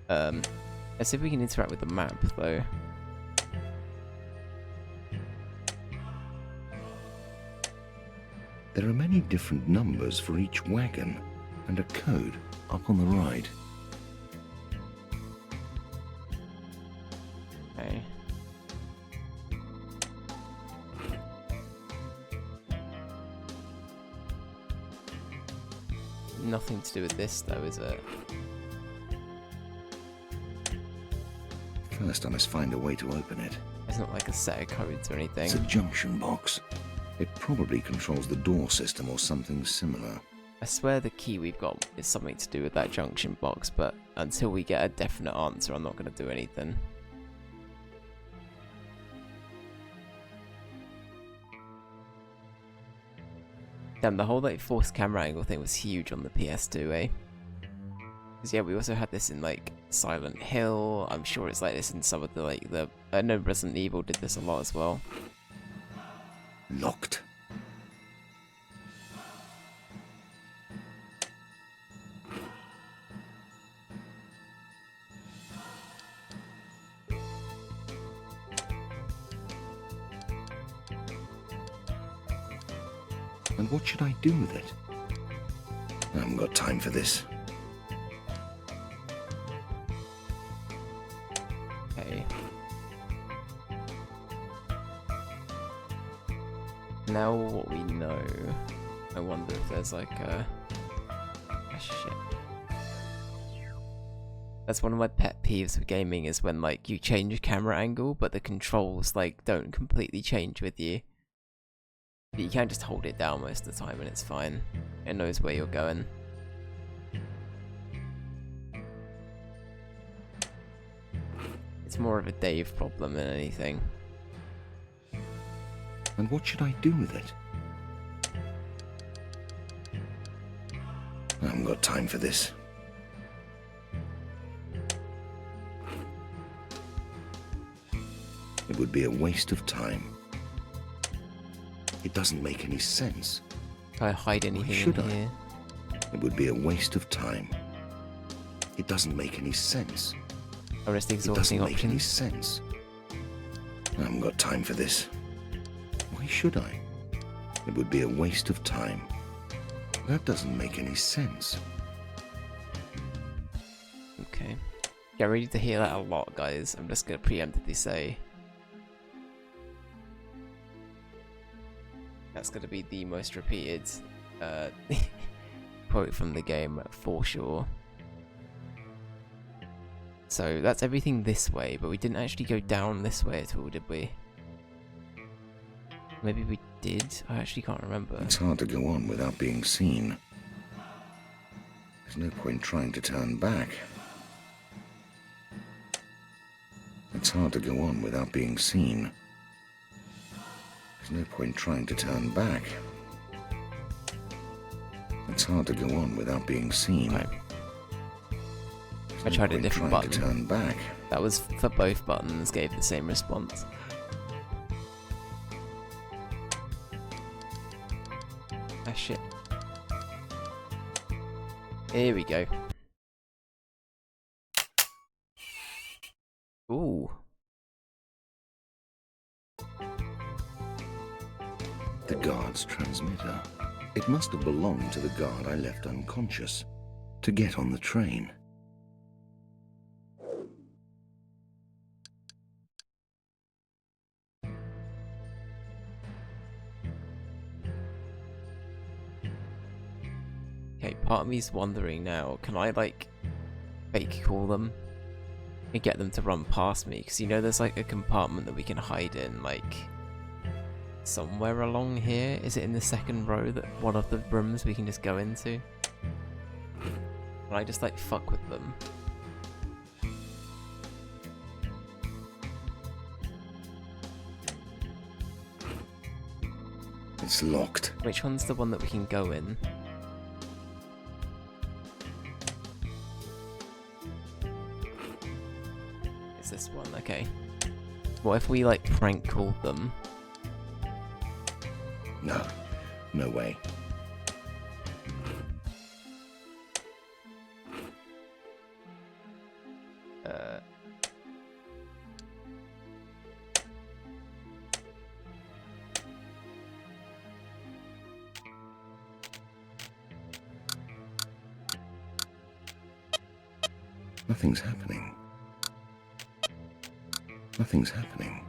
Let's see if we can interact with the map, though. There are many different numbers for each wagon, and a code up on the right. Okay. Nothing to do with this, though, is it? First, I must find a way to open it. It's not like a set of codes or anything. It's a junction box. It probably controls the door system or something similar. I swear the key we've got is something to do with that junction box, but until we get a definite answer, I'm not going to do anything. Damn, the whole like forced camera angle thing was huge on the PS2, eh? Because yeah, we also had this in like Silent Hill. I'm sure it's like this in some of the I know Resident Evil did this a lot as well. Locked. And what should I do with it? I haven't got time for this. Okay. Now what we know, I wonder if there's like a... shit. That's one of my pet peeves with gaming, is when like you change your camera angle but the controls like don't completely change with you. But you can just hold it down most of the time and it's fine. It knows where you're going. It's more of a Dave problem than anything. And what should I do with it? I haven't got time for this. It would be a waste of time. It doesn't make any sense. Can I hide anything should in I? here? It would be a waste of time. It doesn't make any sense. Or just It doesn't exhausting make any options? sense. I haven't got time for this. Why should I? It would be a waste of time. That doesn't make any sense. Okay. Get ready to hear that a lot, guys. I'm just gonna preemptively say that's gonna be the most repeated quote from the game for sure. So that's everything this way, but we didn't actually go down this way at all, did we? Maybe we did? I actually can't remember. It's hard to go on without being seen. There's no point trying to turn back. It's hard to go on without being seen. There's no point trying to turn back. It's hard to go on without being seen. Right. There's I no tried a point different trying button. to turn back. That was for both buttons, gave the same response. Ah shit. Here we go. Ooh. The guard's transmitter. It must have belonged to the guard I left unconscious to get on the train. Okay, part of me's wondering now, can I like fake call them and get them to run past me? Because you know there's like a compartment that we can hide in, like somewhere along here. Is it in the second row, that one of the rooms we can just go into? Can I just like fuck with them? It's locked. Which one's the one that we can go in? It's this one, okay. What if we like prank called them? No, no way. Nothing's happening. Nothing's happening.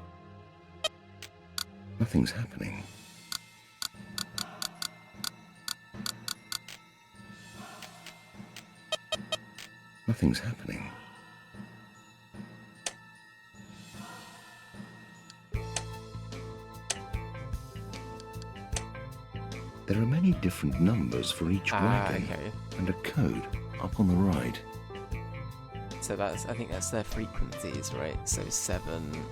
Nothing's happening. Nothing's happening. There are many different numbers for each wagon, Okay. and a code up on the right. So that's, I think that's their frequencies, right? So 7.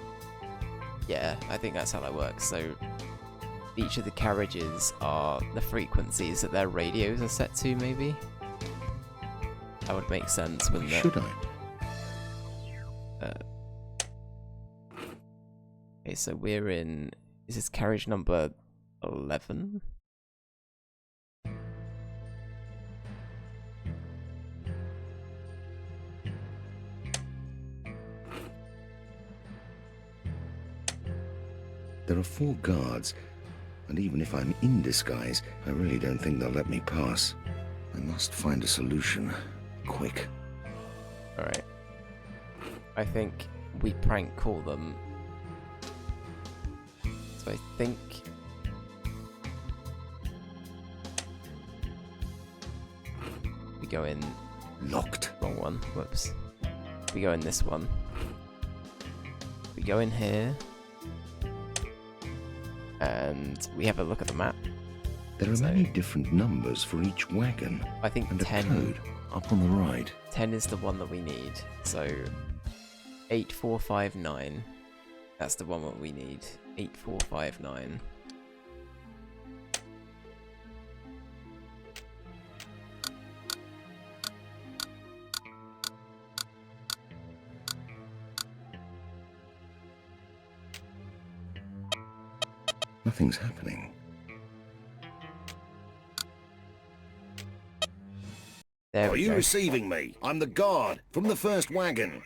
Yeah, I think that's how that works. So each of the carriages are the frequencies that their radios are set to, maybe? That would make sense, wouldn't it? Should I? Okay, so we're in... Is this carriage number 11? There are 4 guards, And even if I'm in disguise, I really don't think they'll let me pass. I must find a solution. Quick. Alright. I think we prank call them. So I think... we go in... Locked. Wrong one. Whoops. We go in this one. We go in here. And we have a look at the map. There are many different numbers for each wagon. I think and 10... a code up on the right. 10 is the one that we need. So 8459. That's the one that we need. 8459. Nothing's happening. There Are we you go. receiving me? I'm the guard from the first wagon.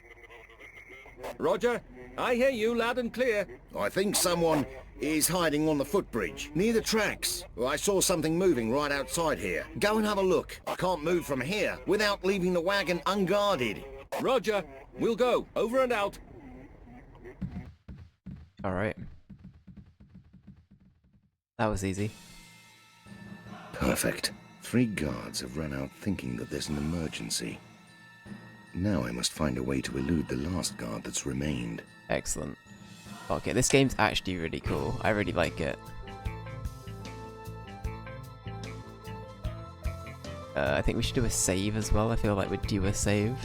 Roger, I hear you loud and clear. I think someone is hiding on the footbridge, near the tracks. I saw something moving right outside here. Go and have a look. I can't move from here without leaving the wagon unguarded. Roger, we'll go. Over and out. Alright. That was easy. Perfect. 3 guards have run out thinking that there's an emergency. Now I must find a way to elude the last guard that's remained. Excellent. Okay, this game's actually really cool. I really like it. I think we should do a save as well. I feel like we'd do a save.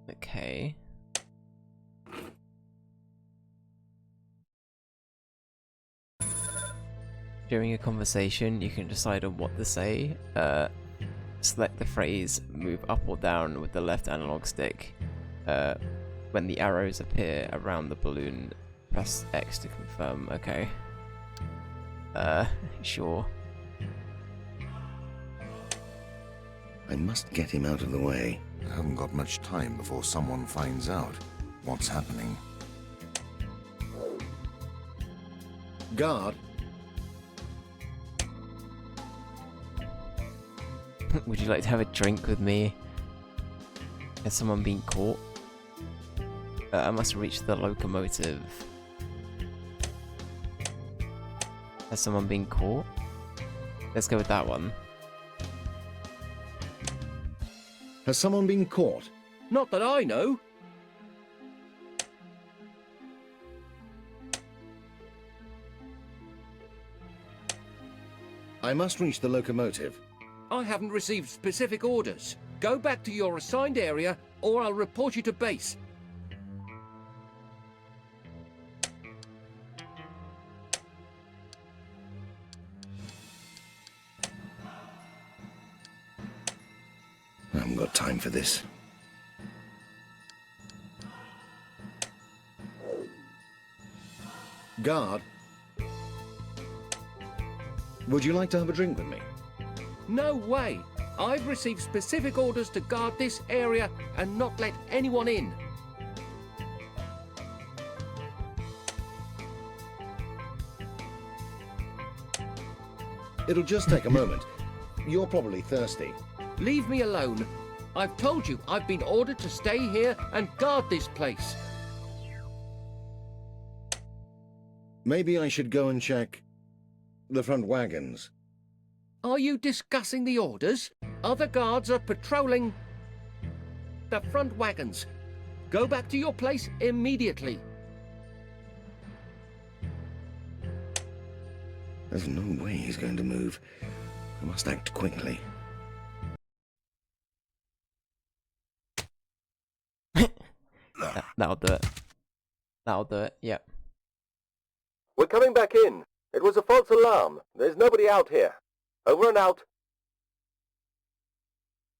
Okay. During a conversation, you can decide on what to say. Select the phrase "move up or down" with the left analog stick. When the arrows appear around the balloon, press X to confirm. Okay. Sure. I must get him out of the way. I haven't got much time before someone finds out what's happening. Guard. Would you like to have a drink with me? Has someone been caught? I must reach the locomotive. Has someone been caught? Let's go with that one. Has someone been caught? Not that I know. I must reach the locomotive. I haven't received specific orders. Go back to your assigned area or I'll report you to base. I haven't got time for this. Guard. Would you like to have a drink with me? No way. I've received specific orders to guard this area and not let anyone in. It'll just take a moment. You're probably thirsty. Leave me alone. I've told you I've been ordered to stay here and guard this place. Maybe I should go and check the front wagons. Are you discussing the orders? Other guards are patrolling the front wagons. Go back to your place immediately. There's no way he's going to move. I must act quickly. That'll do it. That'll do it, yep. We're coming back in. It was a false alarm. There's nobody out here. Over and out.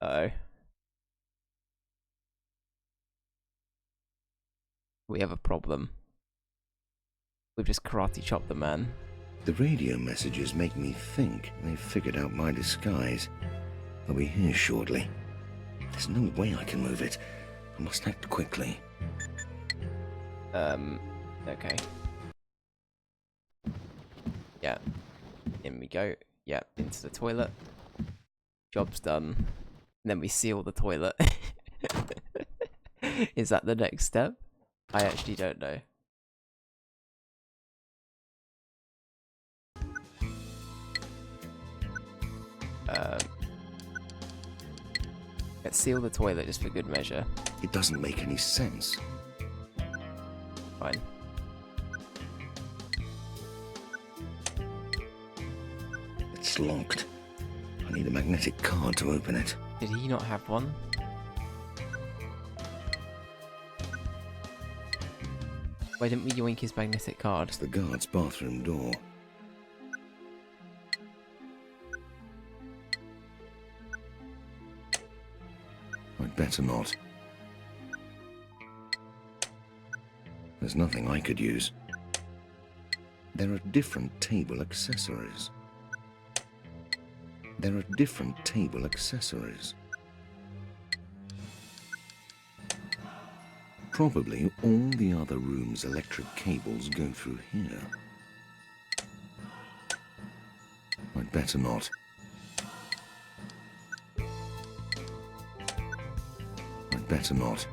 Uh-oh. We have a problem. We've just karate chopped the man. The radio messages make me think they've figured out my disguise. They'll be here shortly. There's no way I can move it. I must act quickly. Okay. Yeah. In we go. Yeah, into the toilet. Job's done. And then we seal the toilet. Is that the next step? I actually don't know. Let's seal the toilet just for good measure. It doesn't make any sense. Fine. It's locked. I need a magnetic card to open it. Did he not have one? Why didn't we yoink his magnetic card? It's the guard's bathroom door. I'd better not. There's nothing I could use. There are different table accessories. There are different table accessories. Probably all the other room's electric cables go through here. I'd better not. I'd better not.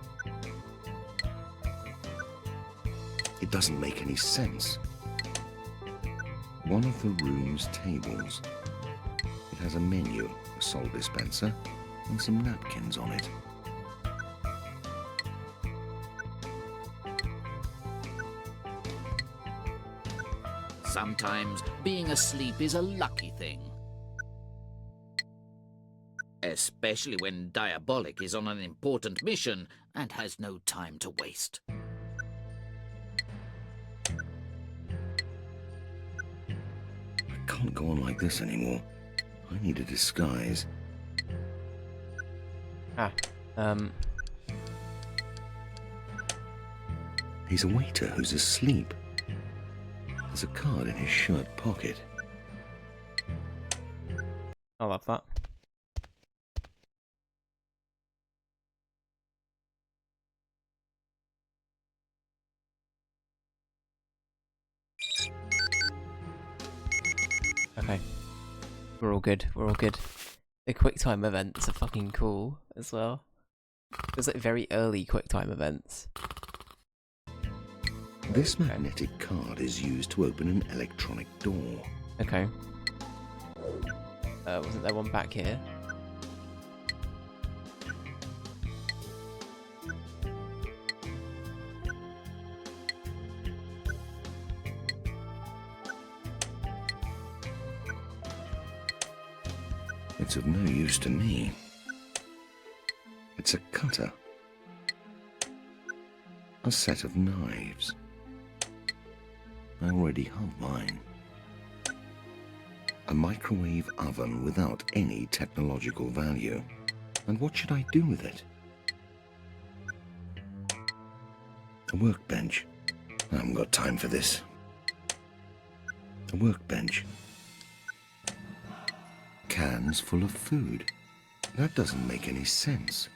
It doesn't make any sense. One of the room's tables. It has a menu, a salt dispenser, and some napkins on it. Sometimes being asleep is a lucky thing. Especially when Diabolik is on an important mission and has no time to waste. I can't go on like this anymore. I need a disguise. He's a waiter who's asleep. There's a card in his shirt pocket. I love that. Okay. We're all good. We're all good. The QuickTime events are fucking cool as well. There's like very early QuickTime events. This magnetic card is used to open an electronic door. Okay. Wasn't there one back here? It's of no use to me. It's a cutter. A set of knives. I already have mine. A microwave oven without any technological value. And what should I do with it? A workbench. I haven't got time for this. A workbench. Cans full of food. That doesn't make any sense.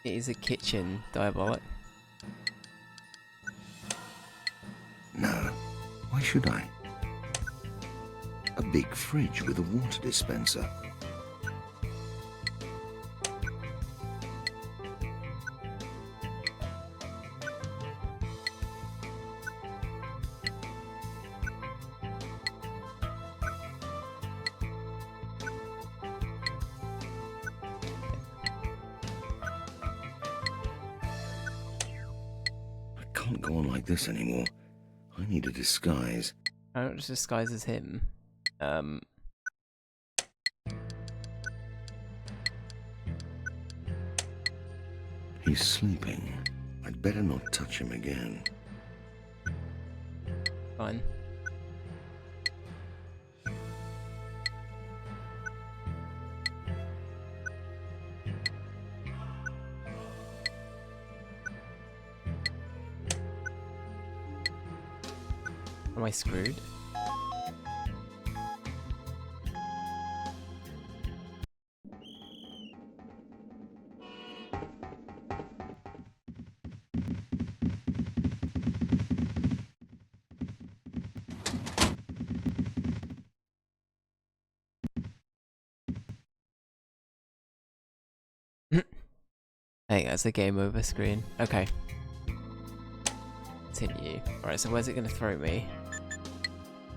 It is a kitchen, Diabolik. No. Why should I? A big fridge with a water dispenser. I can't go on like this anymore. I need a disguise. I don't just disguise as him. He's sleeping. I'd better not touch him again. Fine. Am I screwed? Hey, that's a game over screen. Okay. Continue. Alright, so where's it gonna throw me?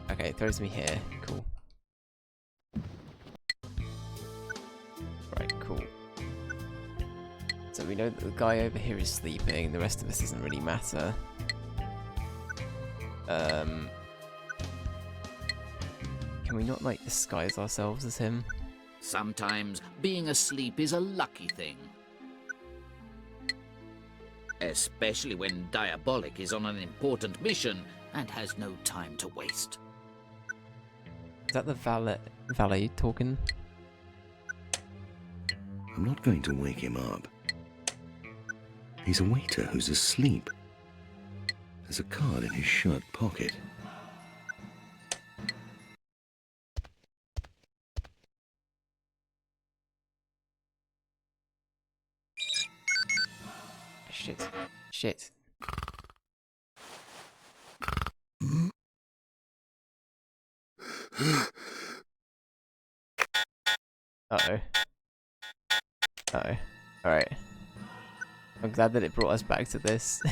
Okay, it throws me here. Cool. Right, cool. So we know that the guy over here is sleeping, the rest of us doesn't really matter. Can we not, like, disguise ourselves as him? Sometimes being asleep is a lucky thing. Especially when Diabolik is on an important mission and has no time to waste. Is that the valet talking? I'm not going to wake him up. He's a waiter who's asleep. There's a card in his shirt pocket. Shit. Shit. Uh-oh. Uh-oh. Alright. I'm glad that it brought us back to this.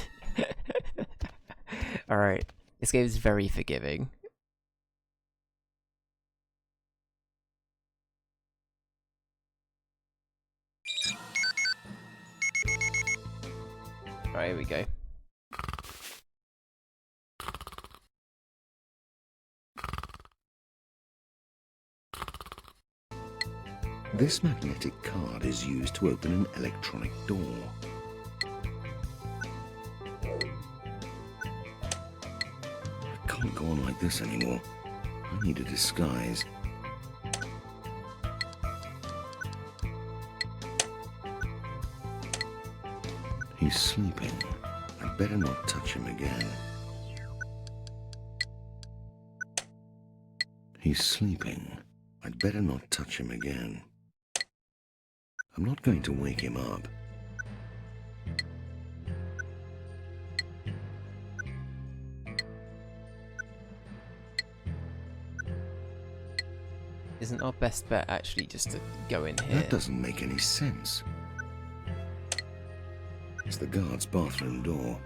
Alright. This game is very forgiving. Alright, here we go. This magnetic card is used to open an electronic door. I can't go on like this anymore. I need a disguise. He's sleeping. I'd better not touch him again. He's sleeping. I'd better not touch him again. I'm not going to wake him up. Isn't our best bet actually just to go in here? That doesn't make any sense. It's the guard's bathroom door.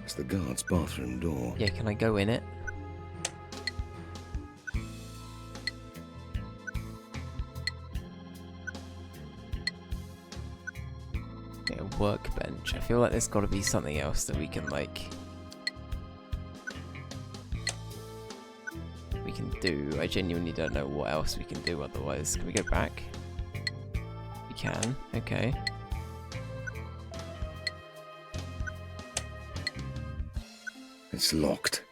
It's the guard's bathroom door. Yeah, can I go in it? Okay, a workbench. I feel like there's got to be something else that we can, like... we can do. I genuinely don't know what else we can do otherwise. Can we go back? We can. Okay. It's locked.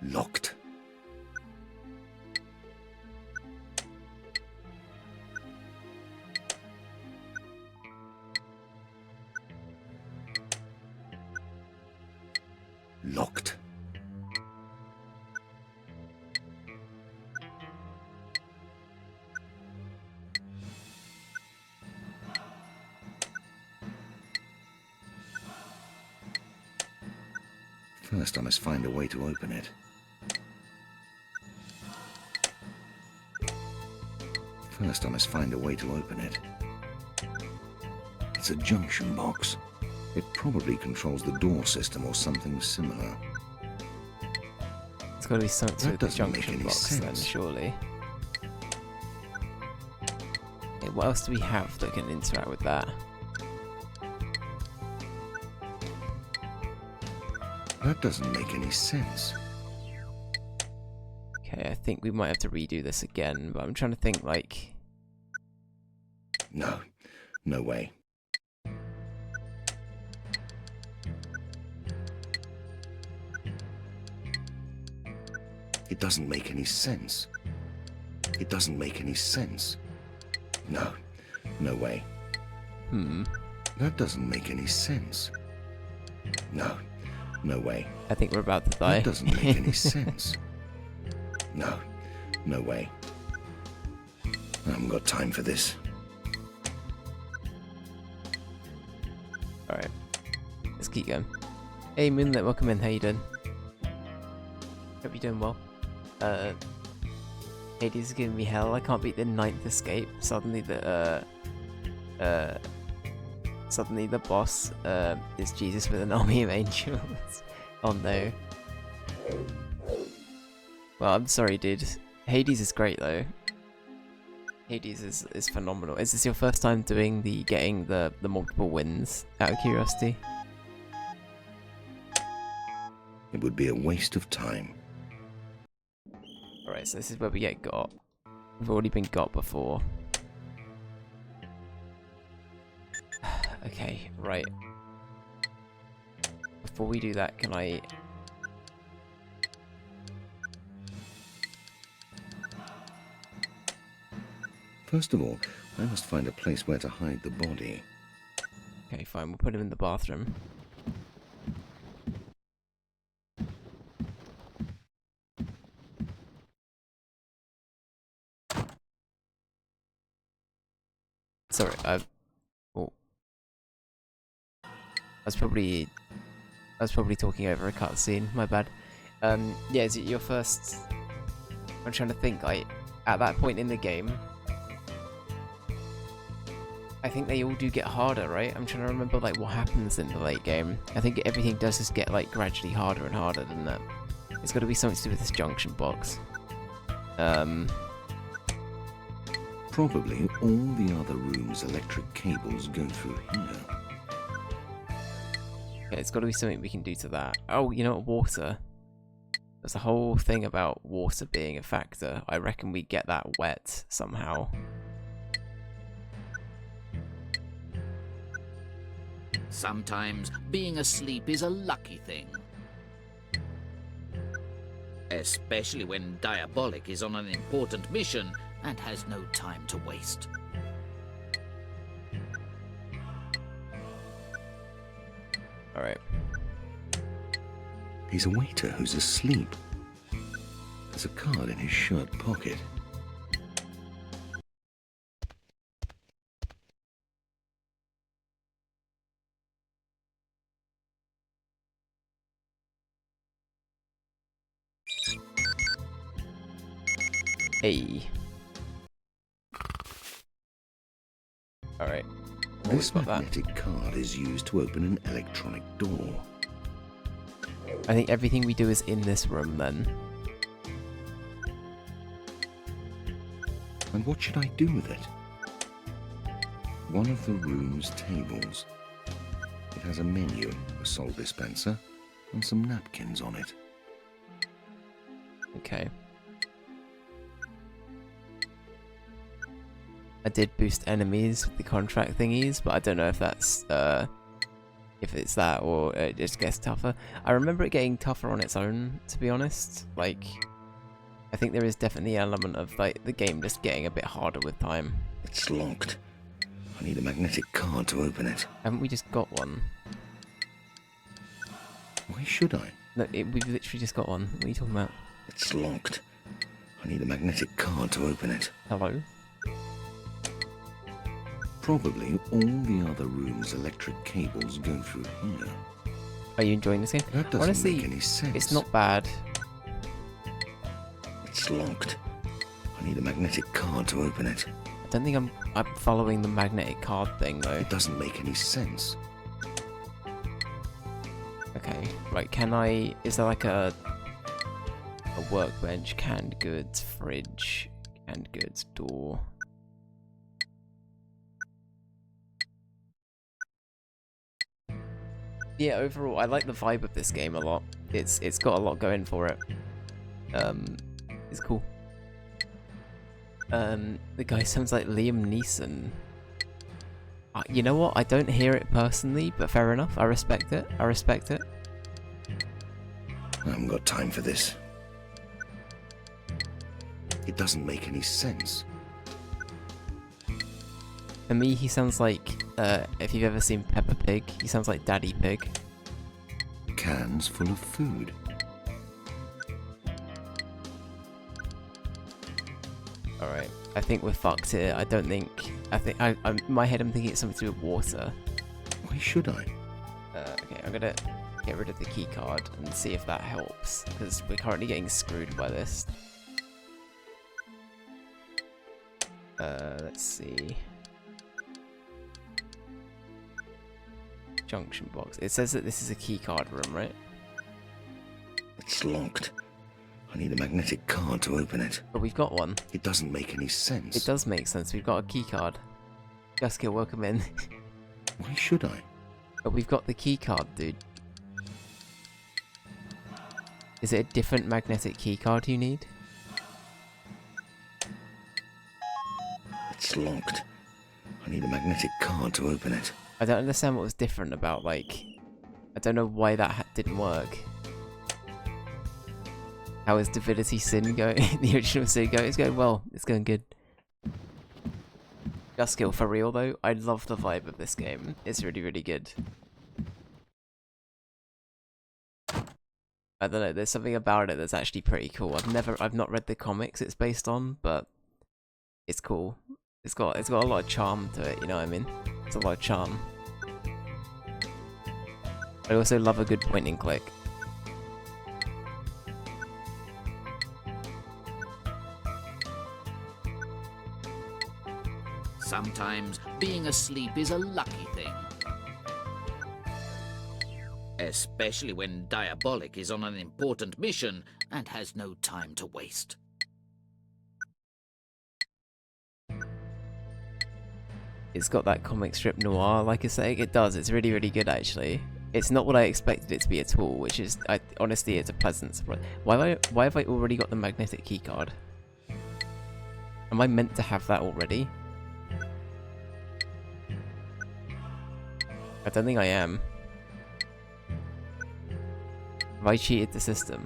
Locked. Locked. First, I must find a way to open it. First, I must find a way to open it. It's a junction box. It probably controls the door system or something similar. It's got to be something That with the doesn't make junction any box then, sense. surely. Okay, what else do we have that can interact with that? That doesn't make any sense. Okay, I think we might have to redo this again, but I'm trying to think, like... No. No way. It doesn't make any sense. It doesn't make any sense. No. No way. Hmm. That doesn't make any sense. No. No way. I think we're about to die. That doesn't make any sense. No. No way. I haven't got time for this. Alright. Let's keep going. Hey Moonlit, welcome in. How you doing? Hope you're doing well. Hades is giving me hell. I can't beat the 9th escape. Suddenly the boss is Jesus with an army of angels. Oh no. Well, I'm sorry, dude. Hades is great though. Hades is phenomenal. Is this your first time doing getting the multiple wins? Out of curiosity. It would be a waste of time. Alright, so this is where we get got. We've already been got before. Okay, right. Before we do that, can I... First of all, I must find a place where to hide the body. Okay, fine, we'll put him in the bathroom. Sorry, oh. I was probably talking over a cutscene, my bad. Yeah, is it your first... I'm trying to think, like, at that point in the game, I think they all do get harder, right? I'm trying to remember, like, what happens in the late game. I think everything does just get, like, gradually harder and harder, doesn't it? It's got to be something to do with this junction box. Probably all the other rooms' electric cables go through here. Yeah, it's got to be something we can do to that. Oh, you know what? Water. There's a whole thing about water being a factor. I reckon we get that wet somehow. Sometimes being asleep is a lucky thing. Especially when Diabolik is on an important mission and has no time to waste. Alright. He's a waiter who's asleep. There's a card in his shirt pocket. Hey. Alright. This magnetic card is used to open an electronic door. I think everything we do is in this room then. And what should I do with it? One of the room's tables. It has a menu, a salt dispenser, and some napkins on it. Okay. I did boost enemies with the contract thingies, but I don't know if that's if it's that or it just gets tougher. I remember it getting tougher on its own, to be honest. Like, I think there is definitely an element of like the game just getting a bit harder with time. It's locked. I need a magnetic card to open it. Haven't we just got one? Why should I? No, we've literally just got one. What are you talking about? It's locked. I need a magnetic card to open it. Hello? Probably all the other rooms' electric cables go through here. Are you enjoying this game? That doesn't Honestly, make any sense. it's not bad. It's locked. I need a magnetic card to open it. I don't think I'm following the magnetic card thing though. It doesn't make any sense. Okay, right, can I... Is there like a workbench, canned goods, fridge, canned goods, door... Yeah, overall, I like the vibe of this game a lot. It's got a lot going for it. It's cool. The guy sounds like Liam Neeson. You know what? I don't hear it personally, but fair enough. I respect it. I respect it. I haven't got time for this. It doesn't make any sense. For me, he sounds like, if you've ever seen Peppa Pig, he sounds like Daddy Pig. cans full of food. Alright, I think we're fucked here. I don't think... in my head I'm thinking it's something to do with water. Why should I? Okay, I'm gonna get rid of the key card and see if that helps, because we're currently getting screwed by this. Let's see. Junction box. It says that this is a key card room, right? It's locked. I need a magnetic card to open it. But we've got one. It doesn't make any sense. It does make sense. We've got a key card. Gaskill, welcome in. Why should I? But we've got the key card, dude. Is it a different magnetic key card you need? It's locked. I need a magnetic card to open it. I don't understand what was different about, like... I don't know why that didn't work. How is Divinity Sin going? The original Sin going? It's going well. It's going good. Gaskill, for real though, I love the vibe of this game. It's really, really good. I don't know, there's something about it that's actually pretty cool. I've not read the comics it's based on, but it's cool. It's got a lot of charm to it, you know what I mean? It's a lot of charm. I also love a good point and click. Sometimes being asleep is a lucky thing. Especially when Diabolik is on an important mission and has no time to waste. It's got that comic strip noir, like I say, it does. It's really, really good actually. It's not what I expected it to be at all, which is, honestly, it's a pleasant surprise. Why have I already got the magnetic keycard? Am I meant to have that already? I don't think I am. Have I cheated the system?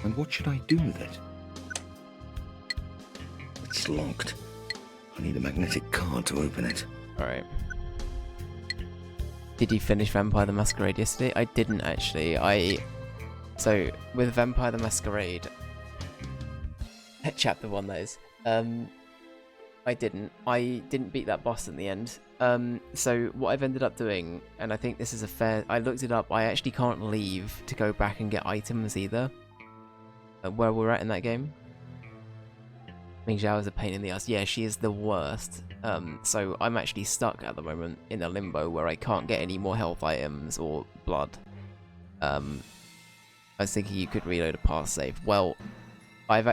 And what should I do with it? It's locked. I need a magnetic card to open it. Alright. Did you finish Vampire the Masquerade yesterday? I didn't actually. So, with Vampire the Masquerade... Chapter 1, that is. I didn't beat that boss in the end. So, what I've ended up doing, and I think this is a fair... I looked it up, I actually can't leave to go back and get items either. Where we're at in that game. Ming Zhao is a pain in the ass. Yeah, she is the worst. So, I'm actually stuck at the moment in a limbo where I can't get any more health items or blood. I was thinking you could reload a past save. Well, I've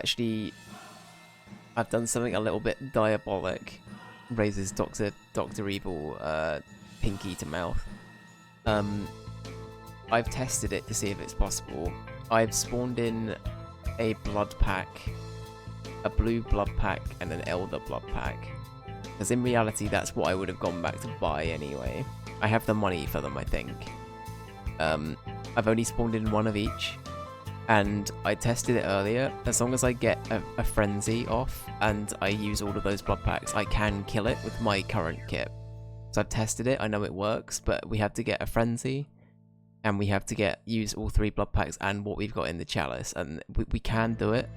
done something a little bit diabolic. Raises Dr. Evil pinky to mouth. I've tested it to see if it's possible. I've spawned in a blood pack, a blue blood pack, and an elder blood pack. Because in reality, that's what I would have gone back to buy anyway. I have the money for them, I think. I've only spawned in one of each, and I tested it earlier. As long as I get a frenzy off and I use all of those blood packs, I can kill it with my current kit. So I've tested it, I know it works, but we have to get a frenzy, and we have to use all 3 blood packs and what we've got in the chalice, and we can do it.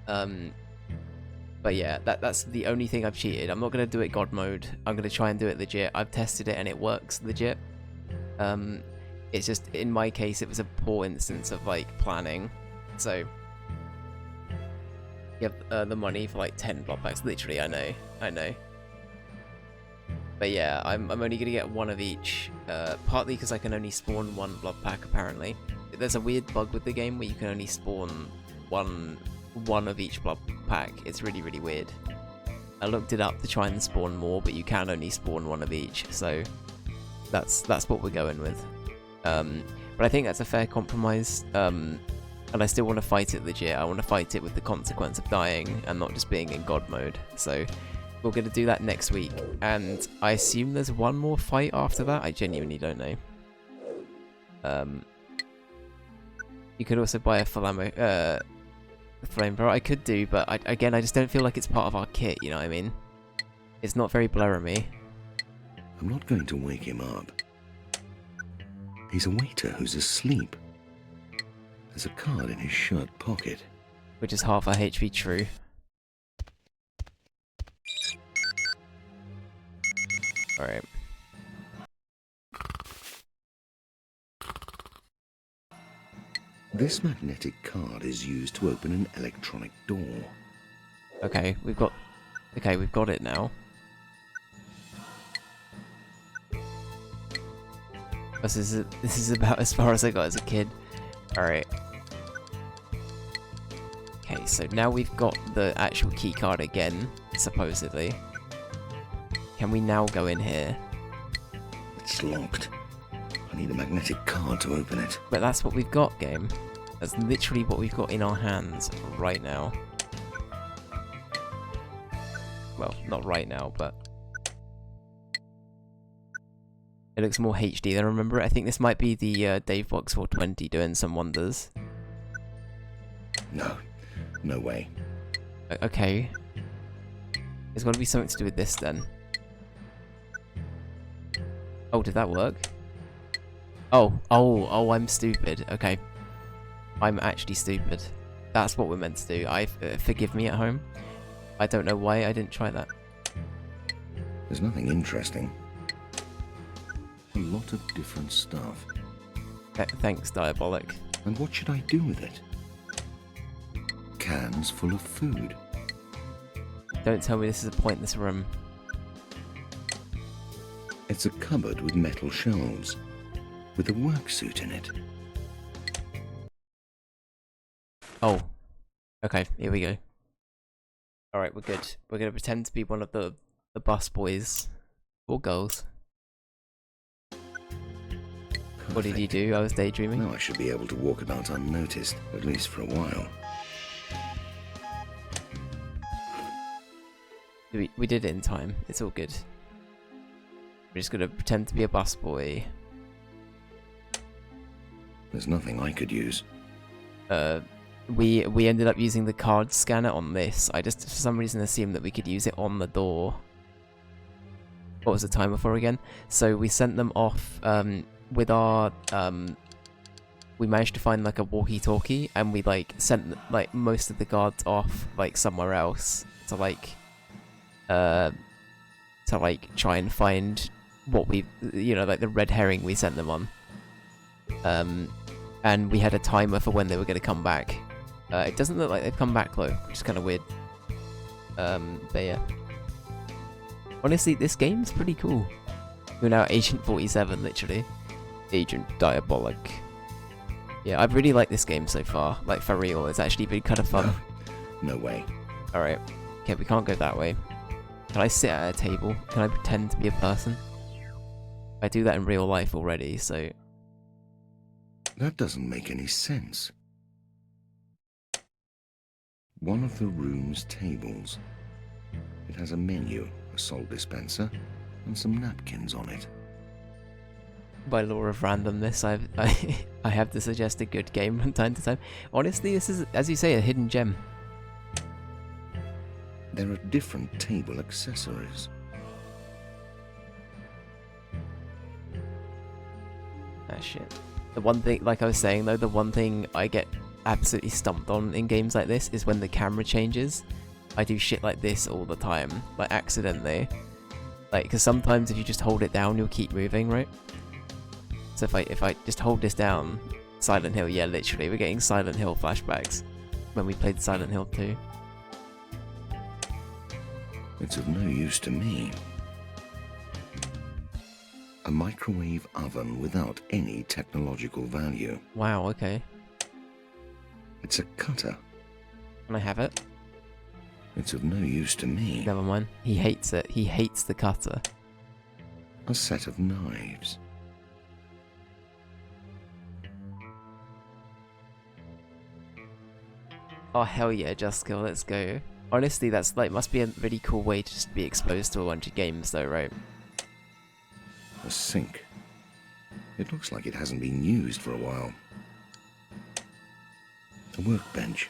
But yeah, that's the only thing I've cheated. I'm not going to do it God mode. I'm going to try and do it legit. I've tested it and it works legit. It's just, in my case, it was a poor instance of, like, planning. So, you have the money for, like, 10 blood packs. Literally, I know. But yeah, I'm only going to get one of each. Partly because I can only spawn 1 blood pack, apparently. There's a weird bug with the game where you can only spawn one of each blood pack. It's really, really weird. I looked it up to try and spawn more, but you can only spawn 1 of each. So, that's what we're going with. But I think that's a fair compromise, and I still want to fight it legit. I want to fight it with the consequence of dying and not just being in God mode. So we're going to do that next week, and I assume there's one more fight after that. I genuinely don't know. You could also buy a full ammo. the flamethrower. I could do, but again, I just don't feel like it's part of our kit, you know what I mean? It's not very blurry. I'm not going to wake him up. He's a waiter who's asleep. There's a card in his shirt pocket. Which is half our HP true. Alright. This magnetic card is used to open an electronic door. Okay, we've got it now. This is about as far as I got as a kid. Alright. Okay, so now we've got the actual key card again, supposedly. Can we now go in here? It's locked. I need a magnetic card to open it. But that's what we've got, game. That's literally what we've got in our hands right now. Well, not right now, but... It looks more HD than I remember it. I think this might be the Diabolik 420 doing some wonders. No way. Okay. There's got to be something to do with this then. Oh, did that work? Oh, I'm stupid. Okay. I'm actually stupid. That's what we're meant to do. Forgive me at home. I don't know why I didn't try that. There's nothing interesting. A lot of different stuff. Thanks, Diabolik. And what should I do with it? Cans full of food. Don't tell me this is a pointless room. It's a cupboard with metal shelves, with a work suit in it. Oh. Okay, here we go. Alright, we're good. We're gonna pretend to be one of the bus boys. Or girls. What did you do? I was daydreaming. Now I should be able to walk about unnoticed, at least for a while. We did it in time. It's all good. We're just gonna pretend to be a busboy. There's nothing I could use. We ended up using the card scanner on this. I just for some reason assumed that we could use it on the door. What was the timer for again? So we sent them off with our we managed to find like a walkie-talkie, and we like sent like most of the guards off like somewhere else to like try and find what we, you know, like the red herring we sent them on. And we had a timer for when they were going to come back. It doesn't look like they've come back though, which is kind of weird. But yeah. Honestly, this game's pretty cool. We're now Agent 47, literally. Agent Diabolik. Yeah, I've really liked this game so far. Like, for real, it's actually been kind of fun. No way. Alright. Okay, we can't go that way. Can I sit at a table? Can I pretend to be a person? I do that in real life already, so... That doesn't make any sense. One of the room's tables. It has a menu, a salt dispenser, and some napkins on it. By law of randomness, I have to suggest a good game from time to time. Honestly, this is, as you say, a hidden gem. There are different table accessories. Ah, shit. The one thing, like I was saying though, the one thing I get absolutely stumped on in games like this is when the camera changes. I do shit like this all the time, like accidentally. Like, because sometimes if you just hold it down, you'll keep moving, right? So if I just hold this down, Silent Hill, yeah, literally, we're getting Silent Hill flashbacks when we played Silent Hill 2. It's of no use to me. A microwave oven without any technological value. Wow, okay. It's a cutter. Can I have it? It's of no use to me. Never mind. He hates it. He hates the cutter. A set of knives. Oh hell yeah, Justical, let's go. Honestly, that's like must be a really cool way to just be exposed to a bunch of games though, right? A sink. It looks like it hasn't been used for a while. A workbench.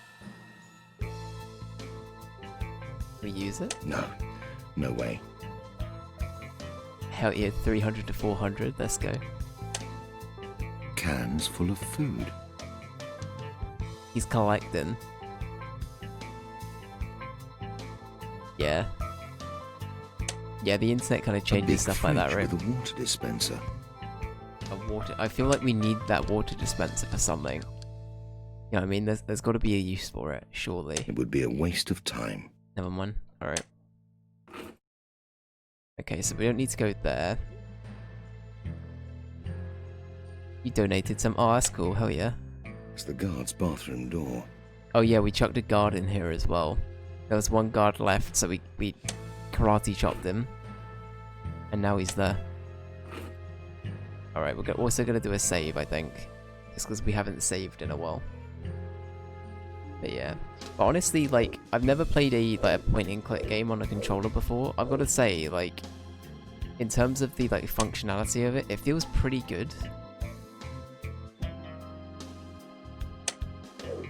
We use it? No. No way. Hell yeah, 300 to 400. Let's go. Cans full of food. He's collecting. Yeah. Yeah, the internet kind of changes stuff like that, right? With a water dispenser. A water. I feel like we need that water dispenser for something. You know what I mean? There's got to be a use for it, surely. It would be a waste of time. Never mind. Alright. Okay, so we don't need to go there. You donated some. Oh, that's cool. Hell yeah. It's the guard's bathroom door. Oh yeah, we chucked a guard in here as well. There was one guard left, so we karate chopped him. And now he's there. Alright, we're also going to do a save, I think. Just because we haven't saved in a while. But yeah. But honestly, like, I've never played a point-and-click game on a controller before. I've got to say, like, in terms of the, like, functionality of it, it feels pretty good.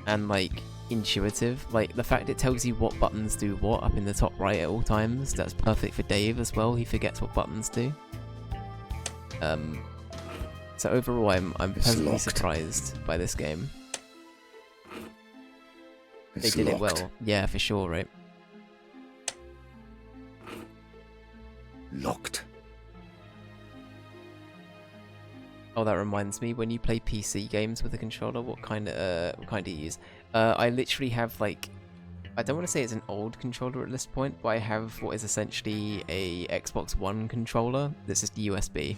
And, like, intuitive. Like, the fact it tells you what buttons do what up in the top right at all times, that's perfect for Dave as well. He forgets what buttons do. So overall, I'm pleasantly surprised by this game. They did it well. Yeah, for sure, right? Locked. Oh, that reminds me, when you play PC games with a controller, what kind do you use? I literally have, like, I don't want to say it's an old controller at this point, but I have what is essentially a Xbox One controller that's just USB.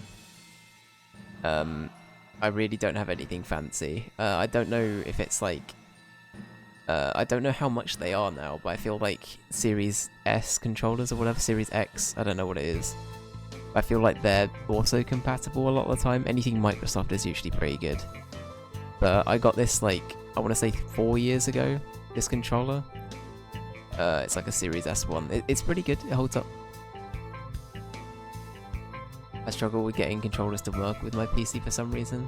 I really don't have anything fancy. I don't know if it's like... I don't know how much they are now, but I feel like Series S controllers or whatever, Series X, I don't know what it is. I feel like they're also compatible a lot of the time. Anything Microsoft is usually pretty good. But I got this, like, I want to say 4 years ago, this controller. It's like a Series S one. It's pretty good, it holds up. I struggle with getting controllers to work with my PC for some reason.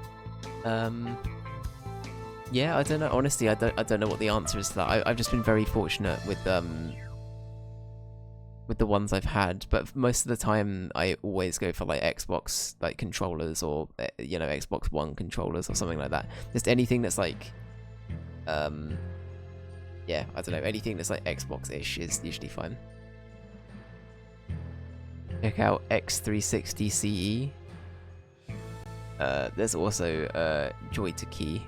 Yeah, I don't know. Honestly, I don't know what the answer is to that. I've just been very fortunate with the ones I've had, but most of the time I always go for like Xbox like controllers or you know, Xbox One controllers or something like that. Just anything that's like yeah, I don't know, anything that's like Xbox-ish is usually fine. Check out X360 CE. There's also Joy to Key.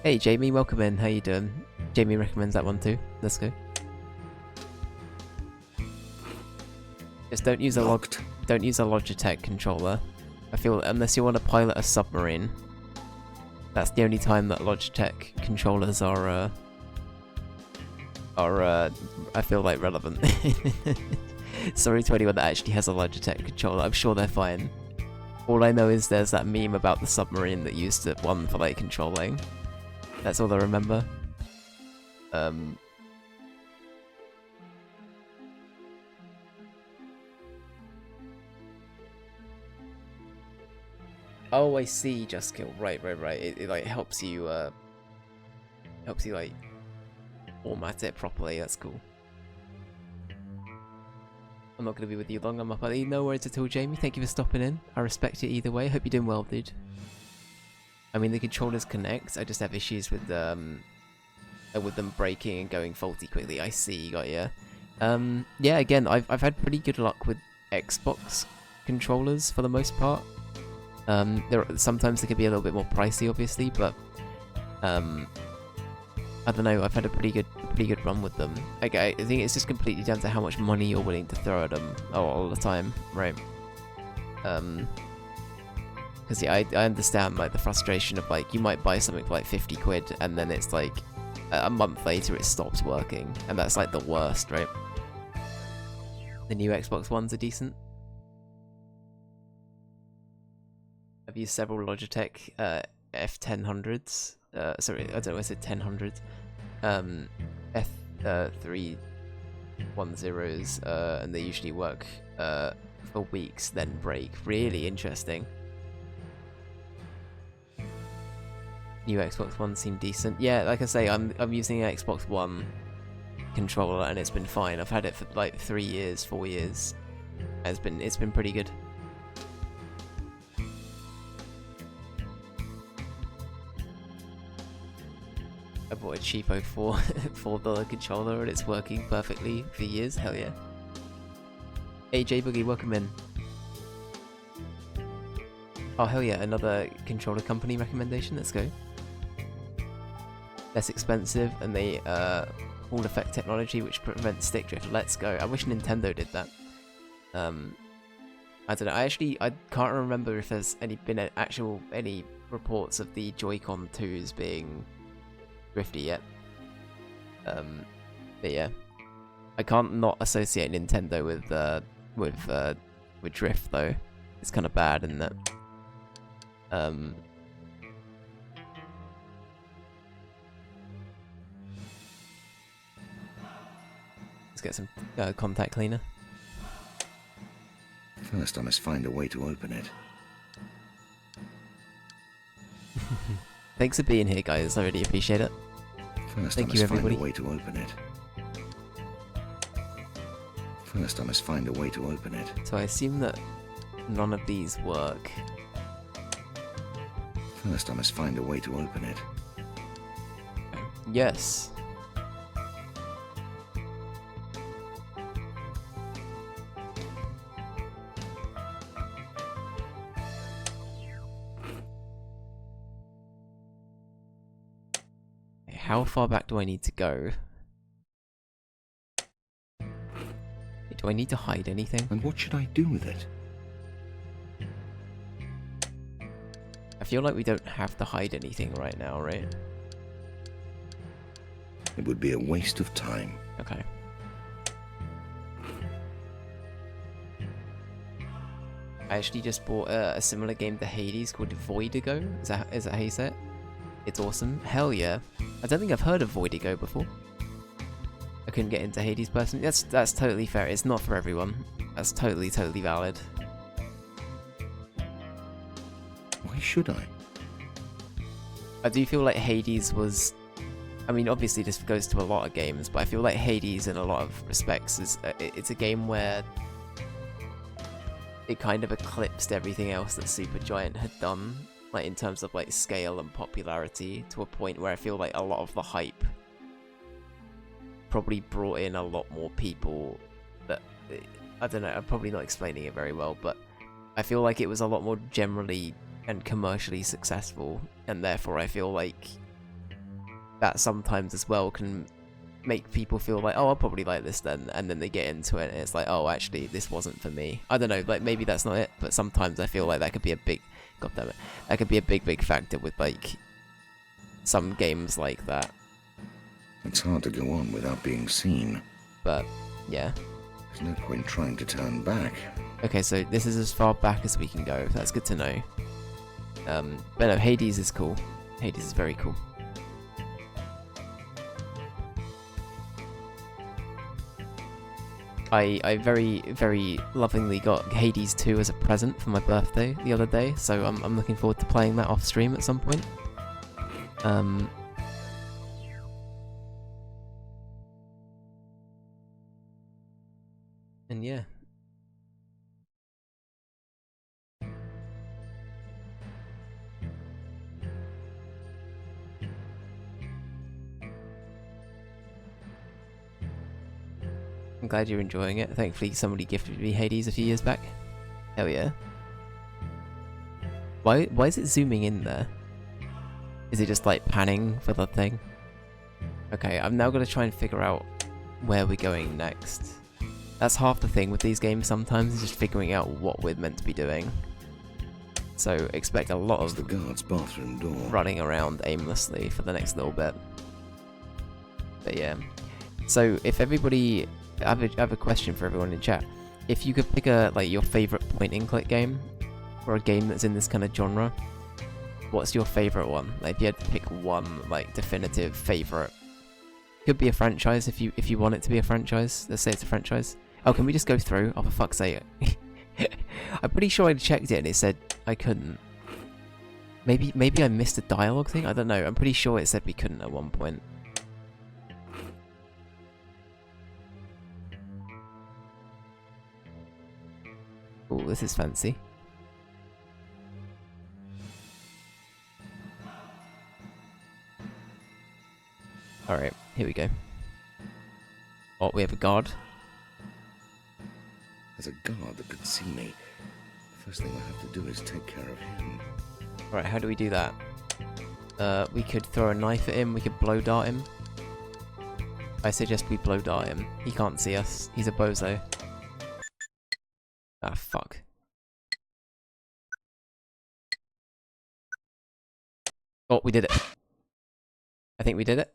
Hey Jamie, welcome in. How you doing? Jamie recommends that one too. Let's go. Just don't use a Logitech controller. I feel unless you want to pilot a submarine, that's the only time that Logitech controllers are I feel like relevant. Sorry to anyone that actually has a Logitech controller. I'm sure they're fine. All I know is there's that meme about the submarine that used one for like controlling. That's all I remember. Oh, I see. Just kill. Right. It like helps you like format it properly. That's cool. I'm not gonna be with you long. I'm up early. No worries at all, Jamie. Thank you for stopping in. I respect it either way. Hope you're doing well, dude. I mean, the controllers connect. I just have issues with them breaking and going faulty quickly. I see. Got ya. Yeah. Again, I've had pretty good luck with Xbox controllers for the most part. Sometimes they can be a little bit more pricey, obviously, but I don't know. I've had a pretty good run with them. I think it's just completely down to how much money you're willing to throw at them all the time, right? Because yeah, I understand like the frustration of like you might buy something for like 50 quid and then it's like a month later it stops working, and that's like the worst, right? The new Xbox Ones are decent. I've used several Logitech F1000s. Sorry, I don't know, I said 1000s. F310s, and they usually work for weeks, then break. Really interesting. New Xbox One seemed decent. Yeah, like I say, I'm using an Xbox One controller and it's been fine. I've had it for like 3 years, 4 years. It's been pretty good. I bought a cheapo $4 controller and it's working perfectly for years. Hell yeah. Hey J Boogie, welcome in. Oh hell yeah, another controller company recommendation. Let's go. Less expensive and they Hall effect technology which prevents stick drift. Let's go. I wish Nintendo did that. I don't know. I can't remember if there's been any reports of the Joy-Con 2s being drifty yet. But yeah, I can't not associate Nintendo with drift though. It's kind of bad, isn't it? Let's get some contact cleaner. First, I must find a way to open it. Thanks for being here, guys. I really appreciate it. First, Thank I you, must everybody. find a way to open it. First, I must find a way to open it. So I assume that none of these work. First, I must find a way to open it. Yes. How far back do I need to go? Do I need to hide anything? And what should I do with it? I feel like we don't have to hide anything right now, right? It would be a waste of time. Okay. I actually just bought a similar game to Hades called Voidigo. Is that how you say it? It's awesome. Hell yeah. I don't think I've heard of Voidigo before. I couldn't get into Hades personally. That's totally fair. It's not for everyone. That's totally valid. Why should I? I do feel like Hades was... I mean, obviously this goes to a lot of games, but I feel like Hades in a lot of respects it's a game where it kind of eclipsed everything else that Supergiant had done, like in terms of like scale and popularity, to a point where I feel like a lot of the hype probably brought in a lot more people that, I don't know, I'm probably not explaining it very well, but I feel like it was a lot more generally and commercially successful, and therefore I feel like that sometimes as well can make people feel like, oh, I'll probably like this then, and then they get into it and it's like, oh, actually this wasn't for me. I don't know, like maybe that's not it, but sometimes I feel like that could be a big, god damn it, that could be a big factor with like some games like that. It's hard to go on without being seen. But yeah. There's no point trying to turn back. Okay, so this is as far back as we can go. That's good to know. But no, Hades is cool. Hades is very cool. I very lovingly got Hades 2 as a present for my birthday the other day, so I'm looking forward to playing that off stream at some point. And yeah. I'm glad you're enjoying it. Thankfully somebody gifted me Hades a few years back. Hell yeah. Why is it zooming in there? Is it just like panning for the thing? Okay, I'm now gonna try and figure out where we're going next. That's half the thing with these games sometimes, is just figuring out what we're meant to be doing. So expect a lot of the guard's bathroom door running around aimlessly for the next little bit. But yeah. So if everybody, I have a question for everyone in chat. If you could pick your favorite point and click game, or a game that's in this kind of genre, what's your favorite one? Like if you had to pick one like definitive favorite. Could be a franchise if you want it to be a franchise. Let's say it's a franchise. Oh, can we just go through? Oh, for fuck's sake. I'm pretty sure I checked it and it said I couldn't. Maybe I missed a dialogue thing? I don't know. I'm pretty sure it said we couldn't at one point. Oh, this is fancy. Alright, here we go. Oh, we have a guard. There's a guard that could see me. First thing I have to do is take care of him. Right, how do we do that? We could throw a knife at him, we could blow dart him. I suggest we blow dart him. He can't see us. He's a bozo. Ah, fuck. Oh, we did it. I think we did it.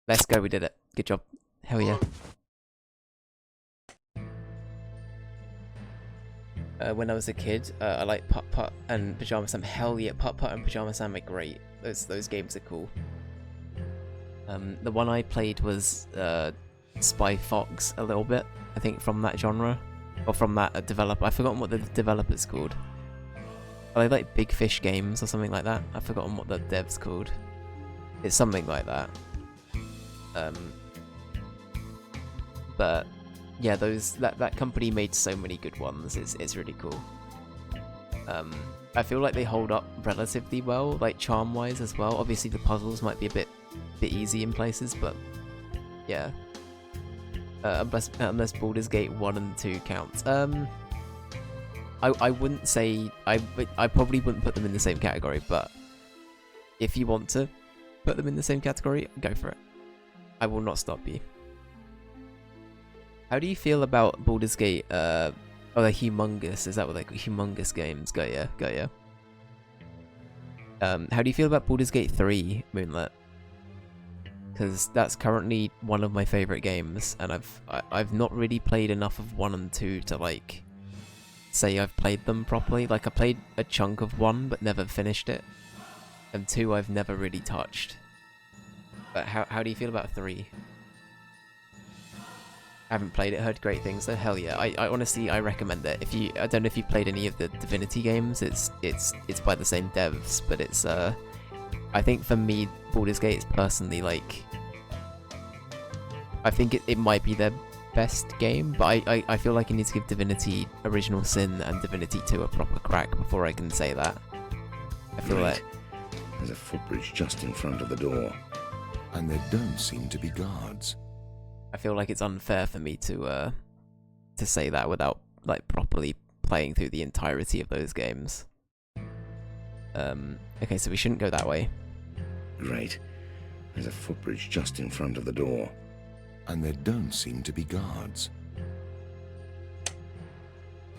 Let's go, we did it. Good job. Hell yeah. When I was a kid, I liked Putt Putt and Pajama Sam. Hell yeah, Putt Putt and Pajama Sam are great. Those games are cool. The one I played was Spy Fox a little bit. I think from that genre, or from that developer. I've forgotten what the developer's called. Are they like Big Fish Games or something like that? I've forgotten what the dev's called. It's something like that. But yeah, that company made so many good ones. It's really cool. I feel like they hold up relatively well, like charm-wise as well. Obviously, the puzzles might be a bit easy in places, but yeah. Unless Baldur's Gate 1 and 2 counts. I wouldn't say I probably wouldn't put them in the same category, but if you want to put them in the same category, go for it. I will not stop you. How do you feel about Baldur's Gate? Oh, they're humongous. Is that what they're called? Humongous games. Got ya, got ya. How do you feel about Baldur's Gate 3, Moonlit? Because that's currently one of my favorite games, and I've not really played enough of 1 and 2 to like say I've played them properly. Like I played a chunk of 1 but never finished it, and 2 I've never really touched. But how do you feel about 3? I haven't played it, heard great things though. Hell yeah, I honestly I recommend it. I don't know if you've played any of the Divinity games. It's by the same devs, but it's I think for me Baldur's Gate is personally like, I think it might be their best game, but I feel like I need to give Divinity Original Sin and Divinity 2 a proper crack before I can say that. I feel like there's a footbridge just in front of the door, and there don't seem to be guards. I feel like it's unfair for me to say that without like properly playing through the entirety of those games. Okay, so we shouldn't go that way. Great. There's a footbridge just in front of the door, and there don't seem to be guards.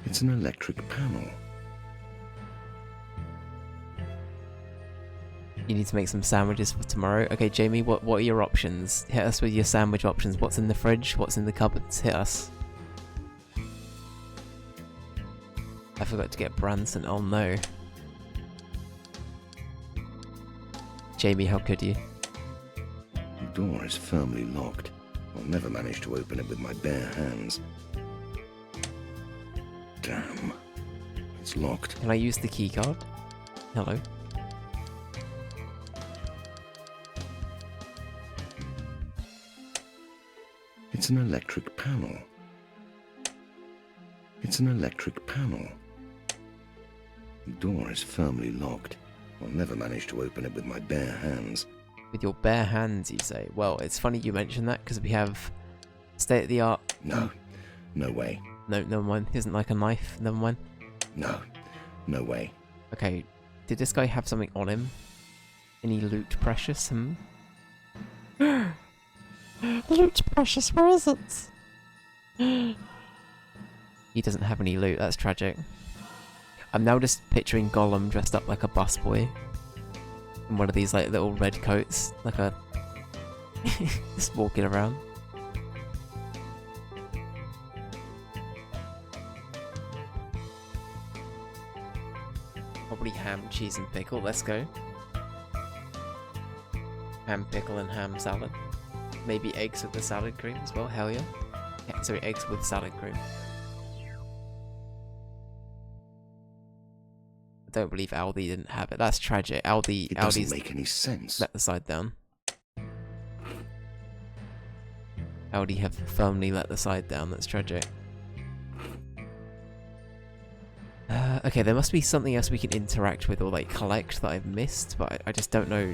It's an electric panel. You need to make some sandwiches for tomorrow. Okay, Jamie, what are your options? Hit us with your sandwich options. What's in the fridge? What's in the cupboards? Hit us. I forgot to get Branson. Oh no. Jamie, how could you? The door is firmly locked. I'll never manage to open it with my bare hands. Damn. It's locked. Can I use the key card? Hello? It's an electric panel. It's an electric panel. The door is firmly locked. I'll never manage to open it with my bare hands. With your bare hands, you say? Well, it's funny you mention that, because we have state-of-the-art... No. No way. No, never mind. Isn't like a knife. Never mind. No. No way. Okay, did this guy have something on him? Any loot precious? Loot precious, where is it? He doesn't have any loot, that's tragic. I'm now just picturing Gollum dressed up like a busboy. In one of these like little red coats, like a... just walking around. Probably ham, cheese and pickle, let's go. Ham, pickle and ham salad. Maybe eggs with the salad cream as well, hell yeah. Sorry, eggs with salad cream. don't believe Aldi didn't have it. That's tragic. Aldi's doesn't make any sense. let the side down. Aldi have firmly let the side down. That's tragic. Okay, there must be something else we can interact with or like collect that I've missed, but I just don't know.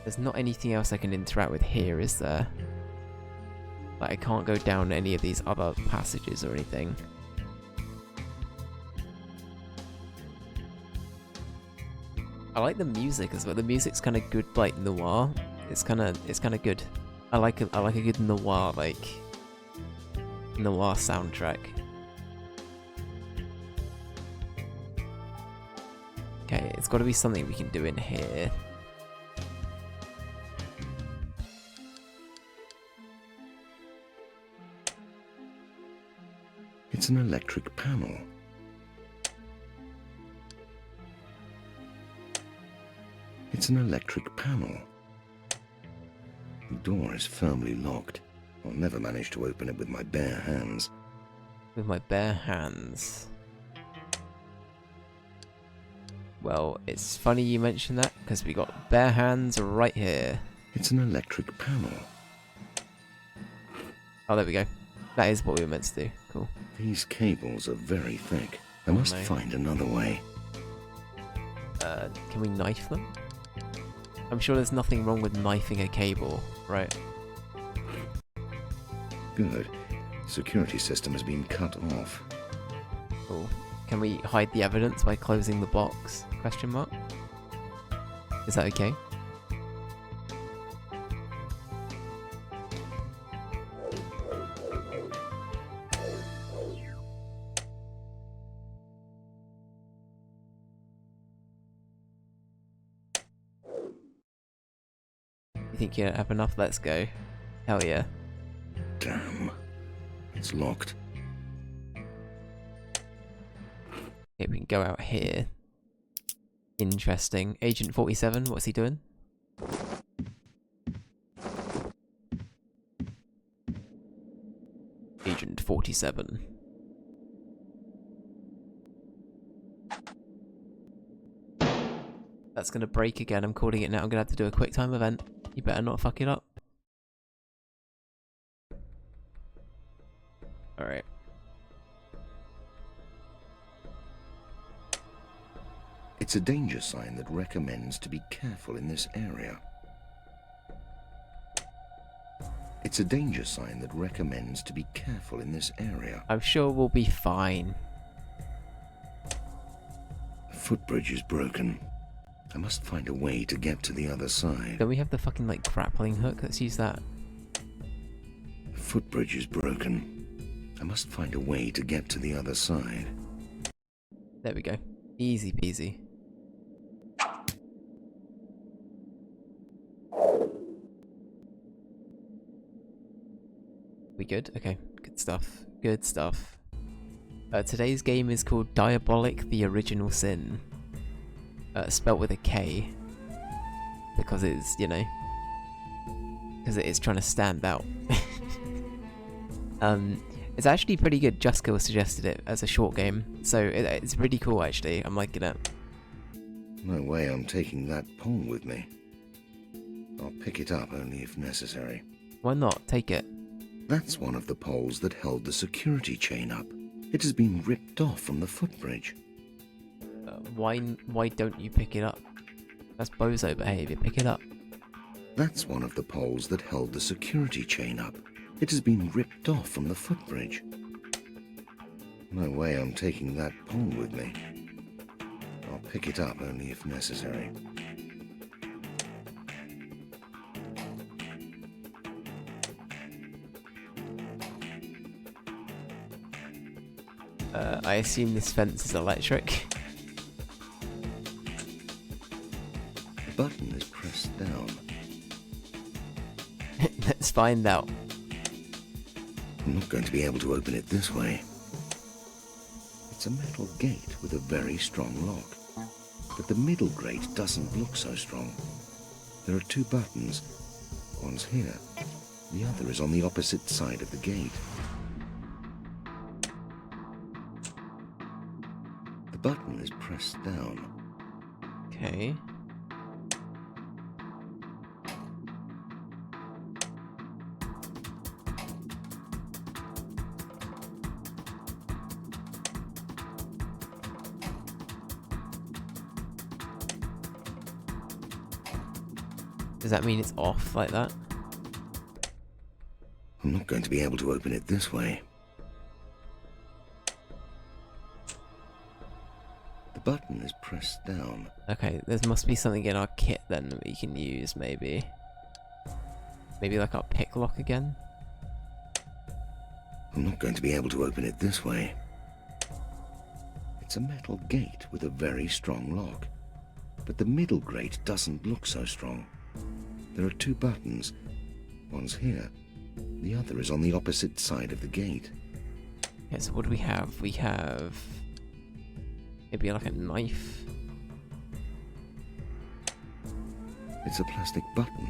There's not anything else I can interact with here, is there? Like, I can't go down any of these other passages or anything. I like the music as well. The music's kind of good, like noir. It's kind of good. I like a good noir soundtrack. Okay, it's got to be something we can do in here. It's an electric panel. It's an electric panel. The door is firmly locked. I'll never manage to open it with my bare hands. With my bare hands. Well, it's funny you mention that, because we got bare hands right here. It's an electric panel. Oh, there we go. That is what we were meant to do. Cool. These cables are very thick. I must find another way. Can we knife them? I'm sure there's nothing wrong with knifing a cable, right? Good. The security system has been cut off. Cool. Can we hide the evidence by closing the box? Question mark? Is that okay? You think you have enough? Let's go. Hell yeah. Damn. It's locked. Okay, we can go out here. Interesting. Agent 47, what's he doing? Agent 47. That's gonna break again, I'm calling it now. I'm gonna have to do a quick time event. You better not fuck it up. Alright. It's a danger sign that recommends to be careful in this area. It's a danger sign that recommends to be careful in this area. I'm sure we'll be fine. The footbridge is broken. I must find a way to get to the other side. Don't we have the fucking, like, grappling hook? Let's use that. The footbridge is broken. I must find a way to get to the other side. There we go. Easy peasy. We good? Okay, good stuff. Good stuff. Today's game is called Diabolik: The Original Sin. Spelt with a K. Because it's, you know... because it is trying to stand out. It's actually pretty good. Jusko suggested it as a short game. So it's really cool, actually. I'm liking it. No way I'm taking that pole with me. I'll pick it up only if necessary. Why not? Take it. That's one of the poles that held the security chain up. It has been ripped off from the footbridge. Why don't you pick it up? That's bozo behaviour. Pick it up. That's one of the poles that held the security chain up. It has been ripped off from the footbridge. No way I'm taking that pole with me. I'll pick it up only if necessary. I assume this fence is electric. The button is pressed down. Let's find out. I'm not going to be able to open it this way. It's a metal gate with a very strong lock. But the middle grate doesn't look so strong. There are two buttons. One's here. The other is on the opposite side of the gate. button is pressed down. Okay. Does that mean it's off like that? I'm not going to be able to open it this way. The button is pressed down. Okay, there must be something in our kit then that we can use, maybe. Maybe like our pick lock again? I'm not going to be able to open it this way. It's a metal gate with a very strong lock. But the middle grate doesn't look so strong. There are two buttons. One's here. The other is on the opposite side of the gate. Yeah, so what do we have? We have... maybe like a knife? It's a plastic button.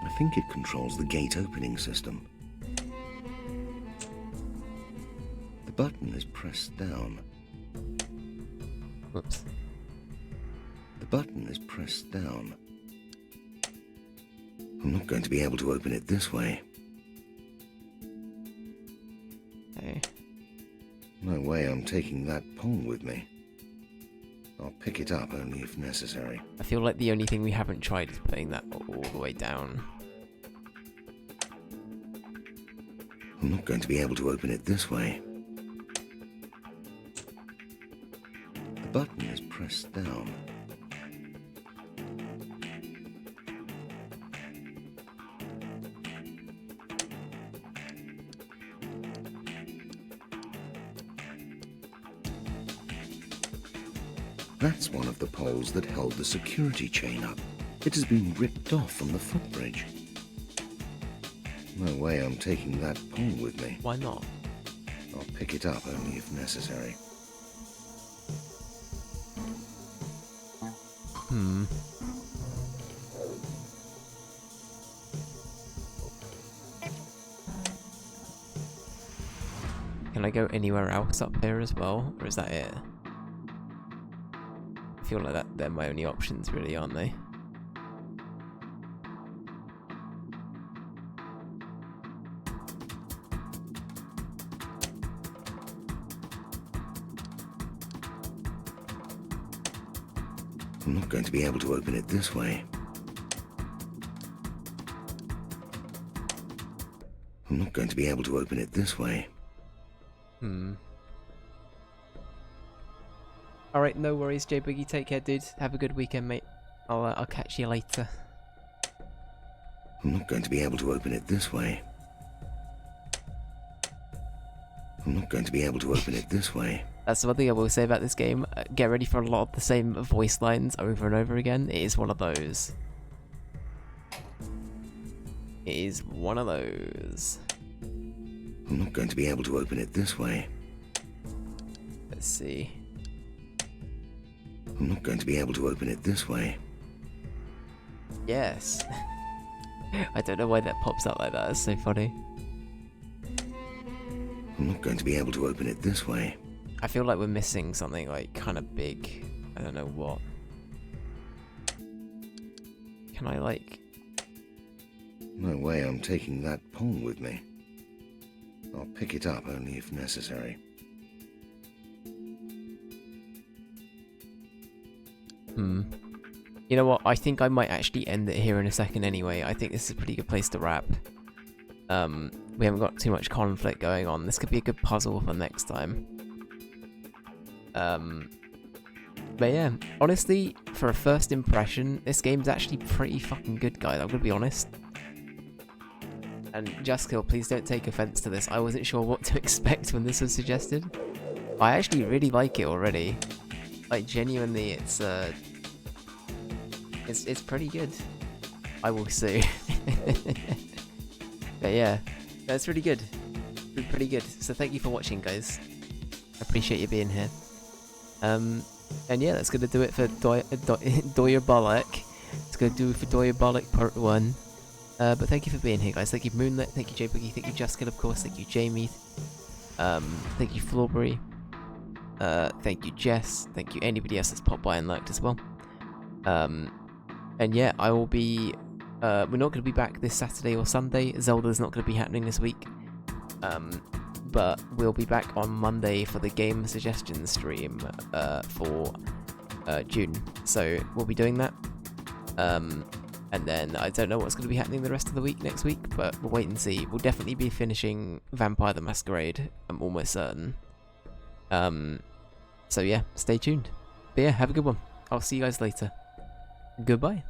I think it controls the gate opening system. The button is pressed down. Whoops. The button is pressed down. I'm not going to be able to open it this way. Okay. No way I'm taking that pole with me. I'll pick it up only if necessary. I feel like the only thing we haven't tried is putting that all the way down. I'm not going to be able to open it this way. The button is pressed down. That's one of the poles that held the security chain up. It has been ripped off from the footbridge. No way I'm taking that pole with me. Why not? I'll pick it up only if necessary. Can I go anywhere else up here as well? Or is that it? I feel like they're my only options really, aren't they? I'm not going to be able to open it this way. I'm not going to be able to open it this way. Alright, no worries, J Boogie. Take care, dude. Have a good weekend, mate. I'll catch you later. I'm not going to be able to open it this way. I'm not going to be able to open it this way. That's one thing I will say about this game. Get ready for a lot of the same voice lines over and over again. It is one of those. It is one of those. I'm not going to be able to open it this way. Let's see. I'm not going to be able to open it this way. Yes. I don't know why that pops up like that. It's so funny. I'm not going to be able to open it this way. I feel like we're missing something like kind of big. I don't know what. Can I like... No way I'm taking that pole with me. I'll pick it up only if necessary. You know what? I think I might actually end it here in a second anyway. I think this is a pretty good place to wrap. We haven't got too much conflict going on. This could be a good puzzle for next time. But yeah, honestly, for a first impression, this game's actually pretty fucking good, guys. I'm gonna be honest. And Justkill, please don't take offense to this. I wasn't sure what to expect when this was suggested. I actually really like it already. Like, genuinely, it's pretty good. I will say. But yeah, that's really good. Pretty good. So thank you for watching, guys. I appreciate you being here. And yeah, that's gonna do it for Diabolik. It's gonna do it for Diabolik Part 1. But thank you for being here, guys. Thank you, Moonlit. Thank you, J Boogie. Thank you, Justkill, of course. Thank you, Jamie. Thank you, Flawberry. Thank you, Jess. Thank you, anybody else that's popped by and lurked as well. And yeah, I will be... we're not going to be back this Saturday or Sunday. Zelda's not going to be happening this week. But we'll be back on Monday for the game suggestion stream for June. So we'll be doing that. And then I don't know what's going to be happening the rest of the week next week, but we'll wait and see. We'll definitely be finishing Vampire the Masquerade, I'm almost certain. So yeah, stay tuned. But yeah, have a good one. I'll see you guys later. Goodbye.